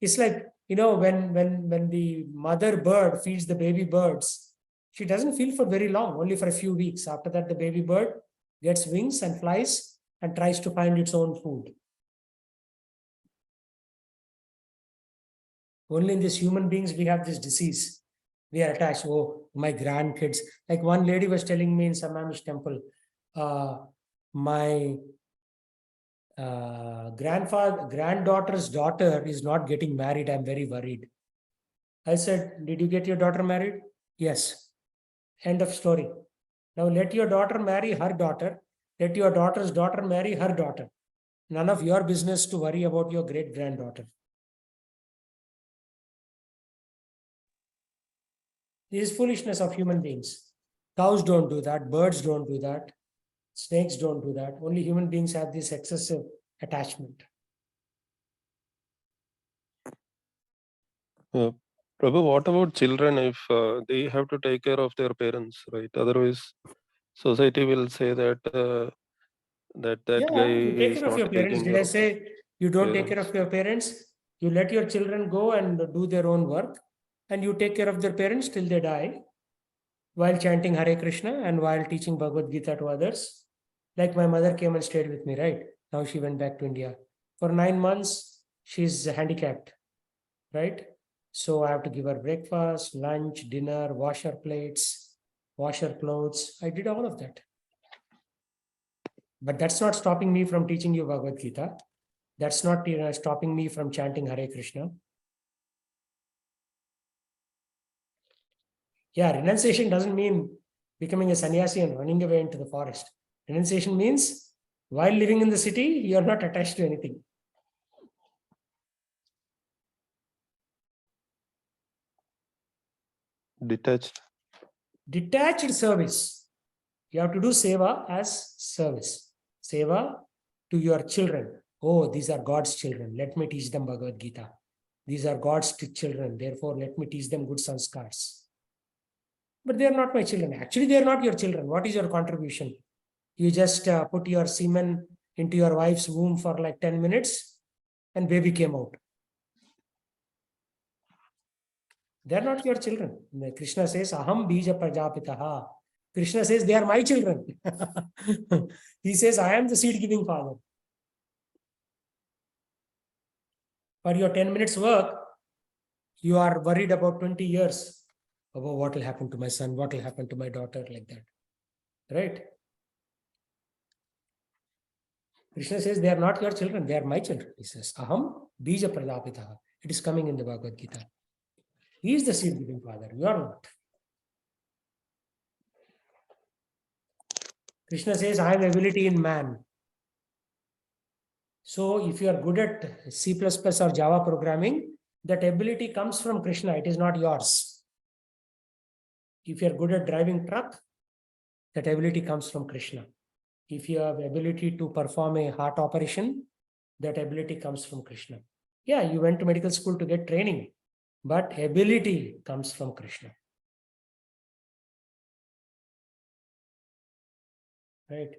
It's like, when the mother bird feeds the baby birds, she doesn't feel for very long, only for a few weeks. After that, the baby bird gets wings and flies and tries to find its own food. Only in these human beings, we have this disease. We are attached. Oh, my grandkids. Like one lady was telling me in some Amish temple, my granddaughter's daughter is not getting married. I'm very worried. I said, did you get your daughter married? Yes. End of story. Now let your daughter marry her daughter. Let your daughter's daughter marry her daughter. None of your business to worry about your great granddaughter. This is foolishness of human beings. Cows don't do that. Birds don't do that. Snakes don't do that. Only human beings have this excessive attachment. Prabhu, what about children if they have to take care of their parents, right? Otherwise, society will say that that Yeah, guy you take is care of not your parents. taking Did care I of his say you don't take care parents. of your parents? You let your children go and do their own work, and you take care of their parents till they die, while chanting Hare Krishna and while teaching Bhagavad Gita to others. Like my mother came and stayed with me, right? Now she went back to India. For 9 months, she's handicapped, right? So I have to give her breakfast, lunch, dinner, wash her plates, wash her clothes. I did all of that. But that's not stopping me from teaching you Bhagavad Gita. That's not stopping me from chanting Hare Krishna. Yeah, renunciation doesn't mean becoming a sannyasi and running away into the forest. Renunciation means while living in the city, you're not attached to anything. Detached. Detached service. You have to do seva as service. Seva to your children. Oh, these are God's children. Let me teach them Bhagavad Gita. These are God's children. Therefore, let me teach them good sanskars. But they are not my children. Actually, they are not your children. What is your contribution? You just put your semen into your wife's womb for like 10 minutes and baby came out. They're not your children. Krishna says, Aham bija prajapitaha. Krishna says, they are my children. He says, I am the seed-giving father. For your 10 minutes work, you are worried about 20 years about what will happen to my son, what will happen to my daughter, like that. Right? Krishna says, they are not your children, they are my children. He says, Aham bija prajapitaha. It is coming in the Bhagavad Gita. He is the seed-giving father. You are not. Krishna says, I have ability in man. So if you are good at C++ or Java programming, that ability comes from Krishna. It is not yours. If you are good at driving truck, that ability comes from Krishna. If you have ability to perform a heart operation, that ability comes from Krishna. Yeah, you went to medical school to get training, but ability comes from Krishna. Right?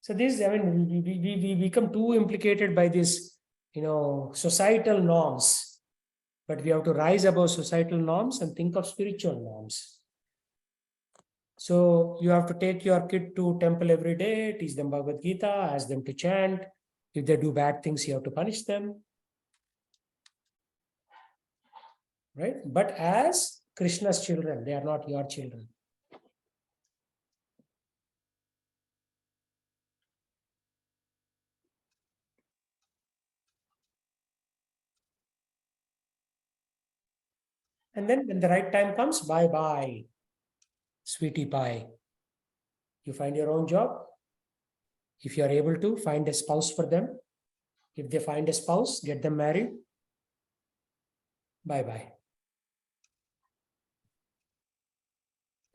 So this, I mean, we become too implicated by this, societal norms, but we have to rise above societal norms and think of spiritual norms. So you have to take your kid to temple every day, teach them Bhagavad Gita, ask them to chant. If they do bad things, you have to punish them. Right? But as Krishna's children, they are not your children. And then when the right time comes, bye-bye, sweetie pie. You find your own job. If you are able to, find a spouse for them. If they find a spouse, get them married. Bye-bye.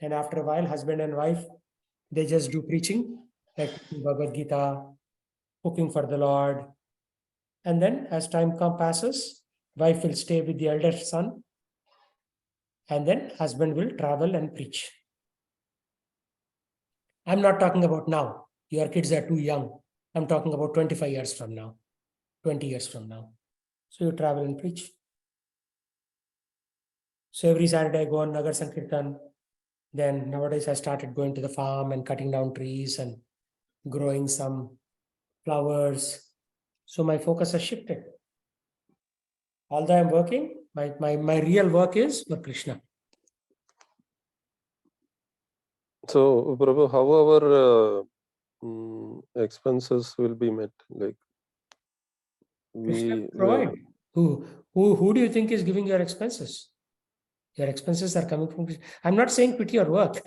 And after a while, husband and wife, they just do preaching, like Bhagavad Gita, cooking for the Lord. And then as time passes, wife will stay with the elder son. And then husband will travel and preach. I'm not talking about now. Your kids are too young. I'm talking about 25 years from now, 20 years from now. So you travel and preach. So every Saturday I go on Nagar Sankirtan. Then nowadays I started going to the farm and cutting down trees and growing some flowers. So my focus has shifted. Although I'm working, my real work is for Krishna. So, Prabhu, how our expenses will be met? Like Krishna we provide. Who do you think is giving your expenses? Your expenses are coming from Krishna. I'm not saying quit your work.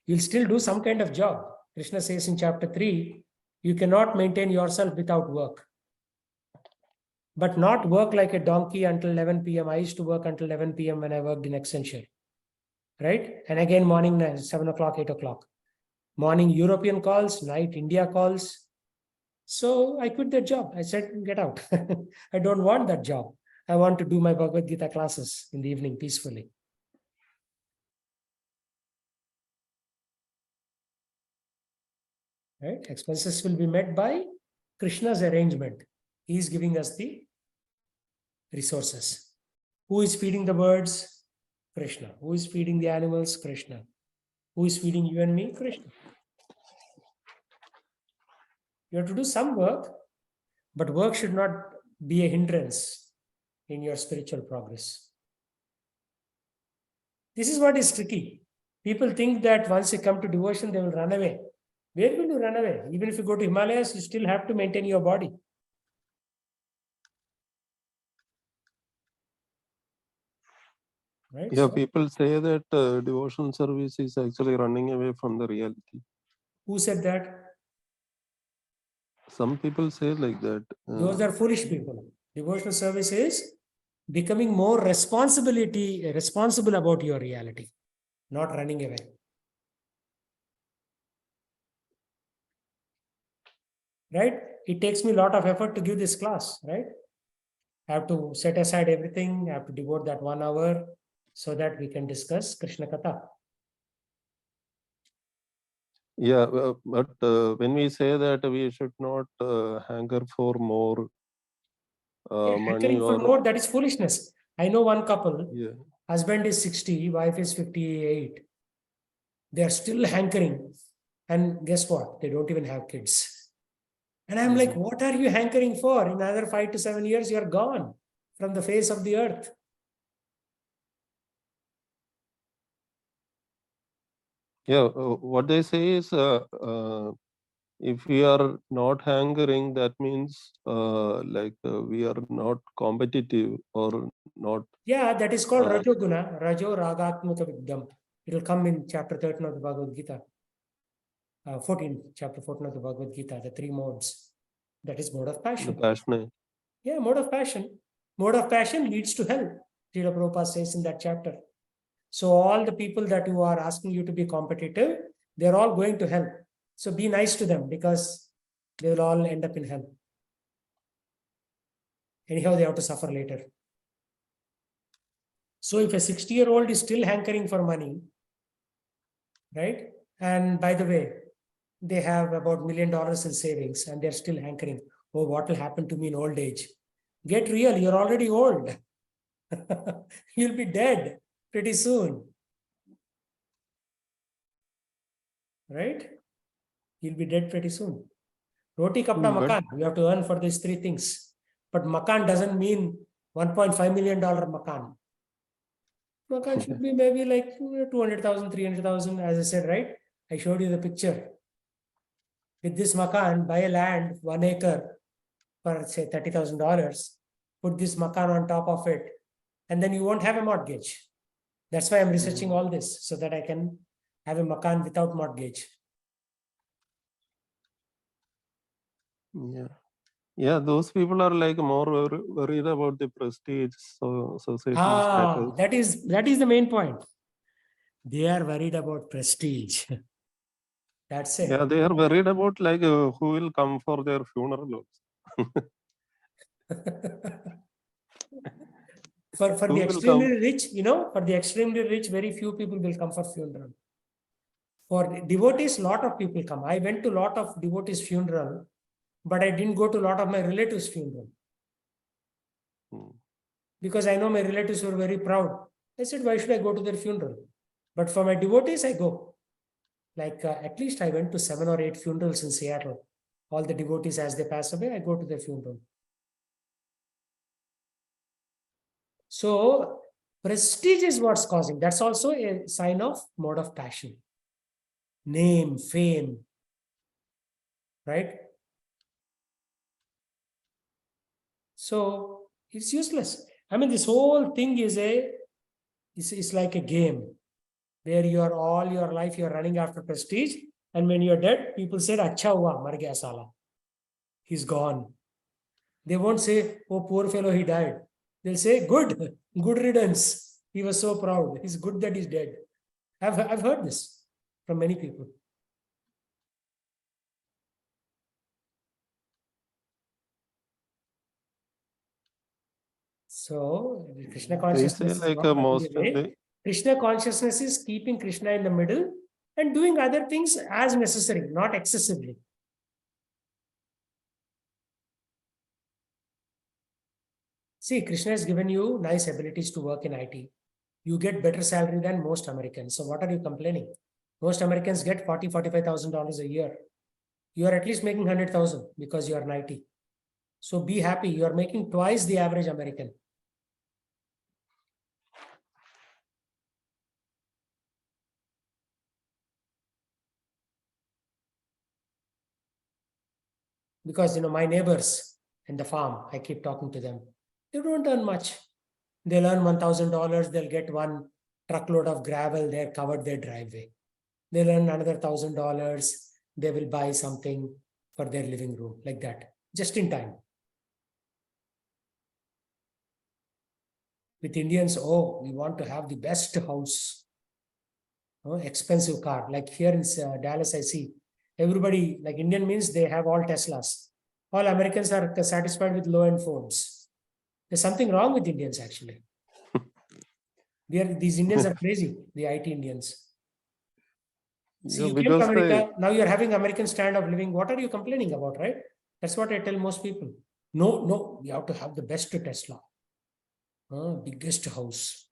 You'll still do some kind of job. Krishna says in chapter 3, you cannot maintain yourself without work. But not work like a donkey until 11 p.m. I used to work until 11 p.m. when I worked in Accenture. Right? And again, morning 7 o'clock, 8 o'clock. Morning European calls, night India calls. So I quit that job. I said, get out. I don't want that job. I want to do my Bhagavad Gita classes in the evening peacefully. Right? Expenses will be met by Krishna's arrangement. He is giving us the resources. Who is feeding the birds? Krishna. Who is feeding the animals? Krishna. Who is feeding you and me? Krishna. You have to do some work, but work should not be a hindrance in your spiritual progress. This is what is tricky. People think that once you come to devotion, they will run away. Where will you run away? Even if you go to Himalayas, you still have to maintain your body. Right? Yeah, So, people say that devotion service is actually running away from the reality. who said that? Some people say like that. Those are foolish people. Devotional service is becoming more responsible about your reality, not running away. Right? It takes me a lot of effort to give this class, right? I have to set aside everything. I have to devote that 1 hour so that we can discuss Krishna Katha. Yeah, but when we say that we should not hanker for more money Hankering for or more, that is foolishness. I know one couple, yeah, husband is 60, wife is 58. They are still hankering. And guess what? They don't even have kids. And I'm like, what are you hankering for? In another 5 to 7 years, you're gone from the face of the earth. yeah. What they say is, if we are not hankering, that means we are not competitive or not. Yeah, that is called Rajo Guna, Rajo Ragatmaka Vidam. It will come in chapter 13 of the Bhagavad Gita. 14, chapter 14 of the Bhagavad Gita, the 3 modes. That is mode of passion. The passionate. Yeah, mode of passion. Mode of passion leads to hell. Srila Prabhupada says in that chapter. So all the people that you are asking you to be competitive, they're all going to hell. So be nice to them because they will all end up in hell. Anyhow, they have to suffer later. So if a 60-year-old is still hankering for money, right? And by the way, they have about $1 million in savings and they're still hankering. Oh, what will happen to me in old age? Get real, you're already old. You'll be dead pretty soon. Right? You'll be dead pretty soon. Roti, kapda, makan. You have to earn for these 3 things. But makan doesn't mean $1.5 million makan. Makan should be maybe like 200,000, 300,000, as I said, right? I showed you the picture. With this makan, buy a land, 1 acre for say $30,000. Put this makan on top of it, and then you won't have a mortgage. That's why I'm researching all this, so that I can have a makan without mortgage. Yeah. Yeah, those people are like more worried about the prestige, so society status. That is the main point. They are worried about prestige. That's it. Yeah, they are worried about like who will come for their funeral also. For Who the will extremely come? rich, for the extremely rich, very few people will come for funeral. For devotees, lot of people come. I went to lot of devotees' funeral, but I didn't go to lot of my relatives' funeral. Because I know my relatives were very proud. I said, why should I go to their funeral? But for my devotees, I go. Like at least I went to 7 or 8 funerals in Seattle. All the devotees, as they pass away, I go to their funeral. So prestige is what's causing. That's also a sign of mode of passion. Name, fame, right? So it's useless. I mean, this whole thing is like a game where you are all your life you're running after prestige, and when you're dead, people said, "Acha hua, mar gaya sala." He's gone. They won't say, "Oh, poor fellow, he died." They'll say, "Good, good riddance. He was so proud. It's good that he's dead." I've heard this from many people. So Krishna They consciousness say is like not most running away. Krishna consciousness is keeping Krishna in the middle and doing other things as necessary, not excessively. See, Krishna has given you nice abilities to work in IT. You get better salary than most Americans. So what are you complaining? Most Americans get $45,000 a year. You are at least making 100,000 because you are in IT. So be happy. You are making twice the average American. Because my neighbors in the farm, I keep talking to them. They don't earn much. They'll earn $1,000. They'll get one truckload of gravel. They're covered their driveway. They'll earn another $1,000. They will buy something for their living room, like that, just in time. With Indians, oh, we want to have the best house, expensive car. Like here in Dallas, I see everybody, like Indian means they have all Teslas. All Americans are satisfied with low-end phones. There's something wrong with Indians, actually. These Indians are crazy, the IT Indians. See, Yeah, you came to because America, now you're having American standard of living. What are you complaining about, right? That's what I tell most people. No, we have to have the best Tesla. Biggest house,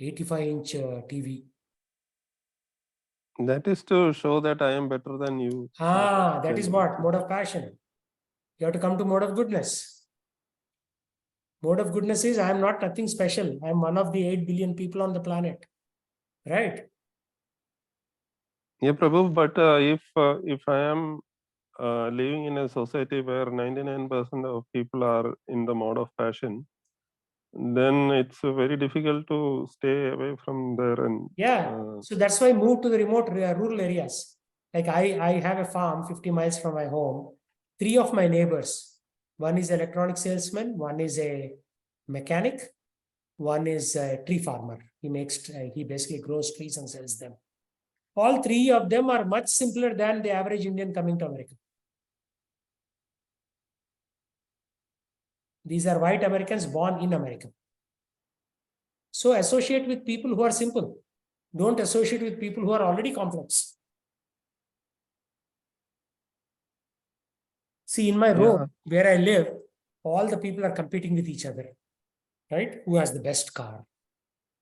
85-inch TV. that is to show that I am better than you. That is what? Mode of passion. You have to come to mode of goodness. Mode of goodness is I am not nothing special. I am one of the 8 billion people on the planet. Right? Yeah, Prabhu, but if I am living in a society where 99% of people are in the mode of passion, then it's very difficult to stay away from there. And So that's why I moved to the remote rural areas. Like I have a farm 50 miles from my home. 3 of my neighbors, one is electronic salesman, one is a mechanic, one is a tree farmer. He basically grows trees and sells them. All 3 of them are much simpler than the average Indian coming to America. These are white Americans born in America. So associate with people who are simple. Don't associate with people who are already complex. See, in my road where I live, all the people are competing with each other, right? Who has the best car?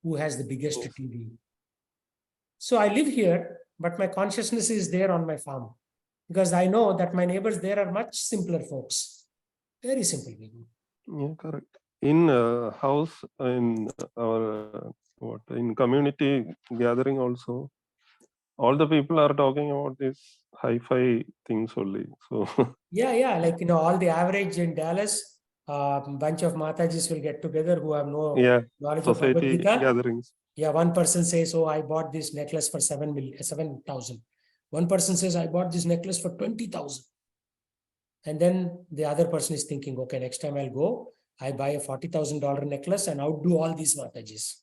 Who has the biggest TV? So I live here, but my consciousness is there on my farm because I know that my neighbors there are much simpler folks. Very simple people. yeah, correct. In house, in our in community gathering also, all the people are talking about these hi-fi things only. So Yeah. Like, all the average in Dallas, bunch of Matajis will get together who have no yeah, knowledge of Bhagavad society Gita. gatherings. Yeah, one person says, oh, I bought this necklace for 7,000. One person says, I bought this necklace for 20,000. And then the other person is thinking, okay, next time I'll go, I buy a $40,000 necklace and outdo all these Mataji's.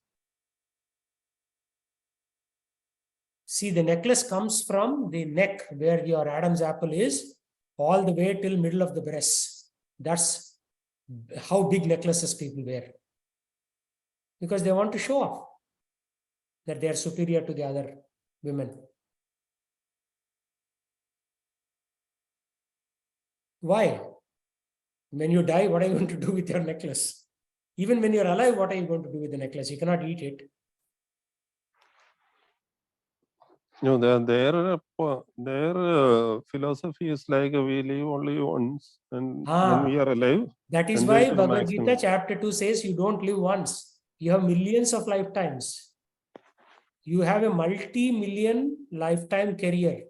See, the necklace comes from the neck where your Adam's apple is all the way till middle of the breast. That's how big necklaces people wear. Because they want to show off that they are superior to the other women. Why? When you die, what are you going to do with your necklace? Even when you're alive, what are you going to do with the necklace? You cannot eat it. No, their philosophy is like we live only once, and when we are alive, That is enjoy why to the Bhagavad Gita maximum. chapter 2 says you don't live once. You have millions of lifetimes. You have a multi-million lifetime career.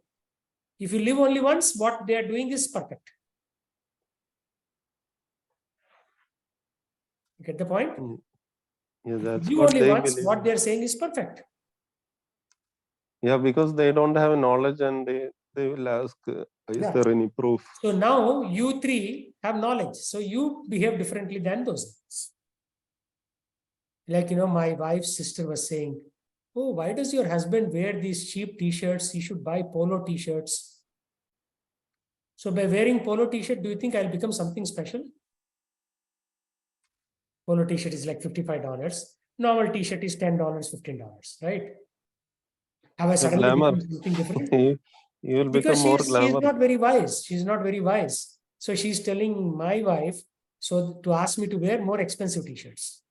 If you live only once, what they are doing is perfect. You get the point? Yeah, If that's you live what only they once, believe. what they are saying is perfect. Yeah, because they don't have knowledge, and they will ask, is Yeah. there any proof? So now you three have knowledge. So you behave differently than those guys. Like, my wife's sister was saying, oh, why does your husband wear these cheap t-shirts? He should buy polo t-shirts. So by wearing polo t-shirt, do you think I'll become something special? Polo t-shirt is like $55. Normal t-shirt is $10, $15, right? Have I The suddenly glamour. become something different? You will become Because more she's glamour. not very wise. She's not very wise. So she's telling my wife, so to ask me to wear more expensive t-shirts.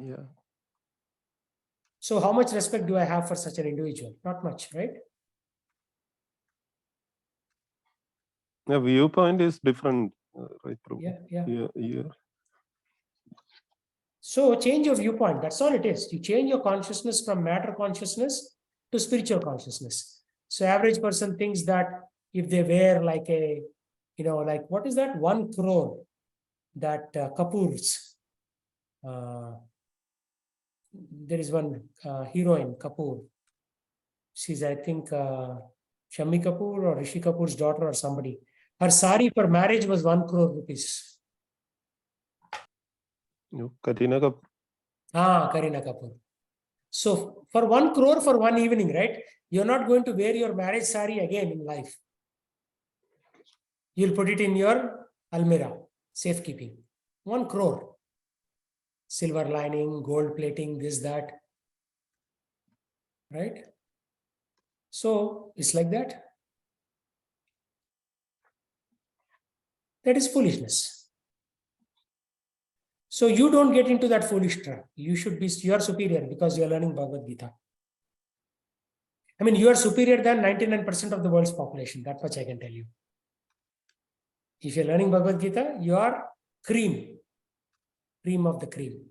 Yeah. So how much respect do I have for such an individual? Not much, right? The viewpoint is different, right? Prabhu? Yeah. Yeah. So change your viewpoint. That's all it is. You change your consciousness from matter consciousness to spiritual consciousness. So average person thinks that if they wear like a, like what is that? 1 crore that Kapoor's. There is one heroine, Kapoor. She's, I think, Shammi Kapoor or Rishi Kapoor's daughter or somebody. Her sari for marriage was 1 crore rupees. Katrina Kapoor. Kareena Kapoor. So for 1 crore for one evening, right? You're not going to wear your marriage sari again in life. You'll put it in your almirah, safekeeping. 1 crore. Silver lining, gold plating, this, that. Right? So it's like that. That is foolishness. So you don't get into that foolish trap. You are superior because you're learning Bhagavad Gita. I mean, you are superior than 99% of the world's population. That much I can tell you. If you're learning Bhagavad Gita, you are cream of the cream.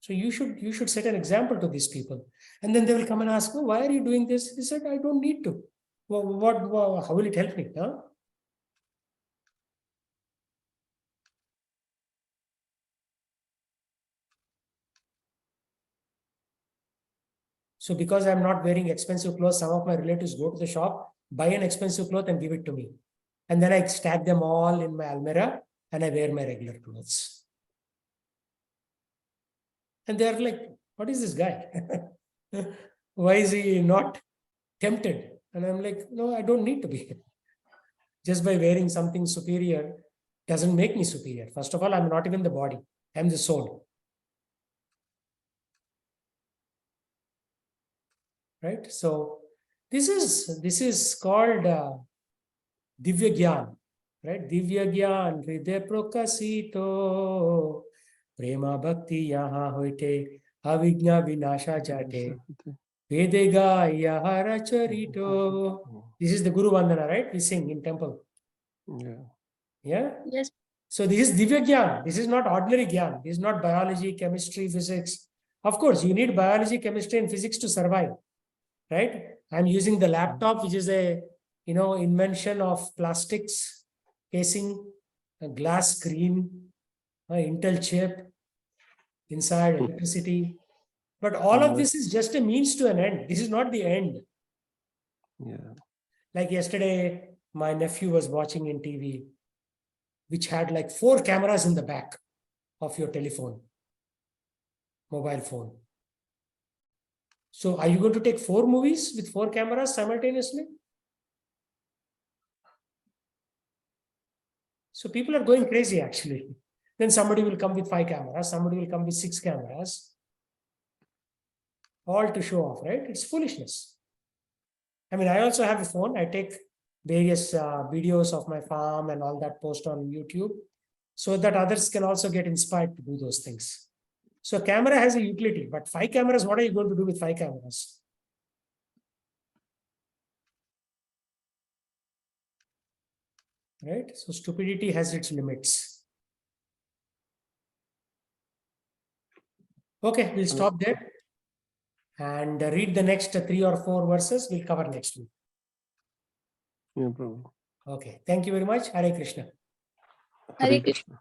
So you should set an example to these people. And then they will come and ask, oh, why are you doing this? He said, I don't need to. Well, how will it help me? Huh? So because I'm not wearing expensive clothes, some of my relatives go to the shop, buy an expensive cloth and give it to me. And then I stack them all in my almirah and I wear my regular clothes. And they're like, what is this guy? Why is he not tempted? And I'm like, no, I don't need to be. Just by wearing something superior doesn't make me superior. First of all, I'm not even the body. I'm the soul. Right? So this is called Divya Gyan. Right? Divya Gyan, Hriday Prokasito, Prema Bhakti Yaha Hoite, Avigna Vinasha Jate, Vedega Yahara Charito. This is the Guru Vandana, right? We sing in temple. Yeah. Yeah? Yes. So this is Divya Gyan. This is not ordinary Gyan. This is not biology, chemistry, physics. Of course, you need biology, chemistry, and physics to survive. Right? I'm using the laptop, which is a invention of plastics casing. a glass screen, Intel chip, inside electricity. But all of this is just a means to an end. This is not the end. Yeah. Like yesterday, my nephew was watching in TV, which had like 4 cameras in the back of your telephone, mobile phone. So are you going to take 4 movies with 4 cameras simultaneously? So people are going crazy actually. Then somebody will come with 5 cameras, somebody will come with 6 cameras, all to show off, right? It's foolishness. I mean, I also have a phone. I take various videos of my farm and all that, post on YouTube so that others can also get inspired to do those things. So camera has a utility, but 5 cameras, what are you going to do with 5 cameras? Right? So stupidity has its limits. Okay, we'll stop there and read the next 3 or 4 verses. We'll cover next week. Yeah, Prabhu. Okay, thank you very much. Hare Krishna. Hare Krishna.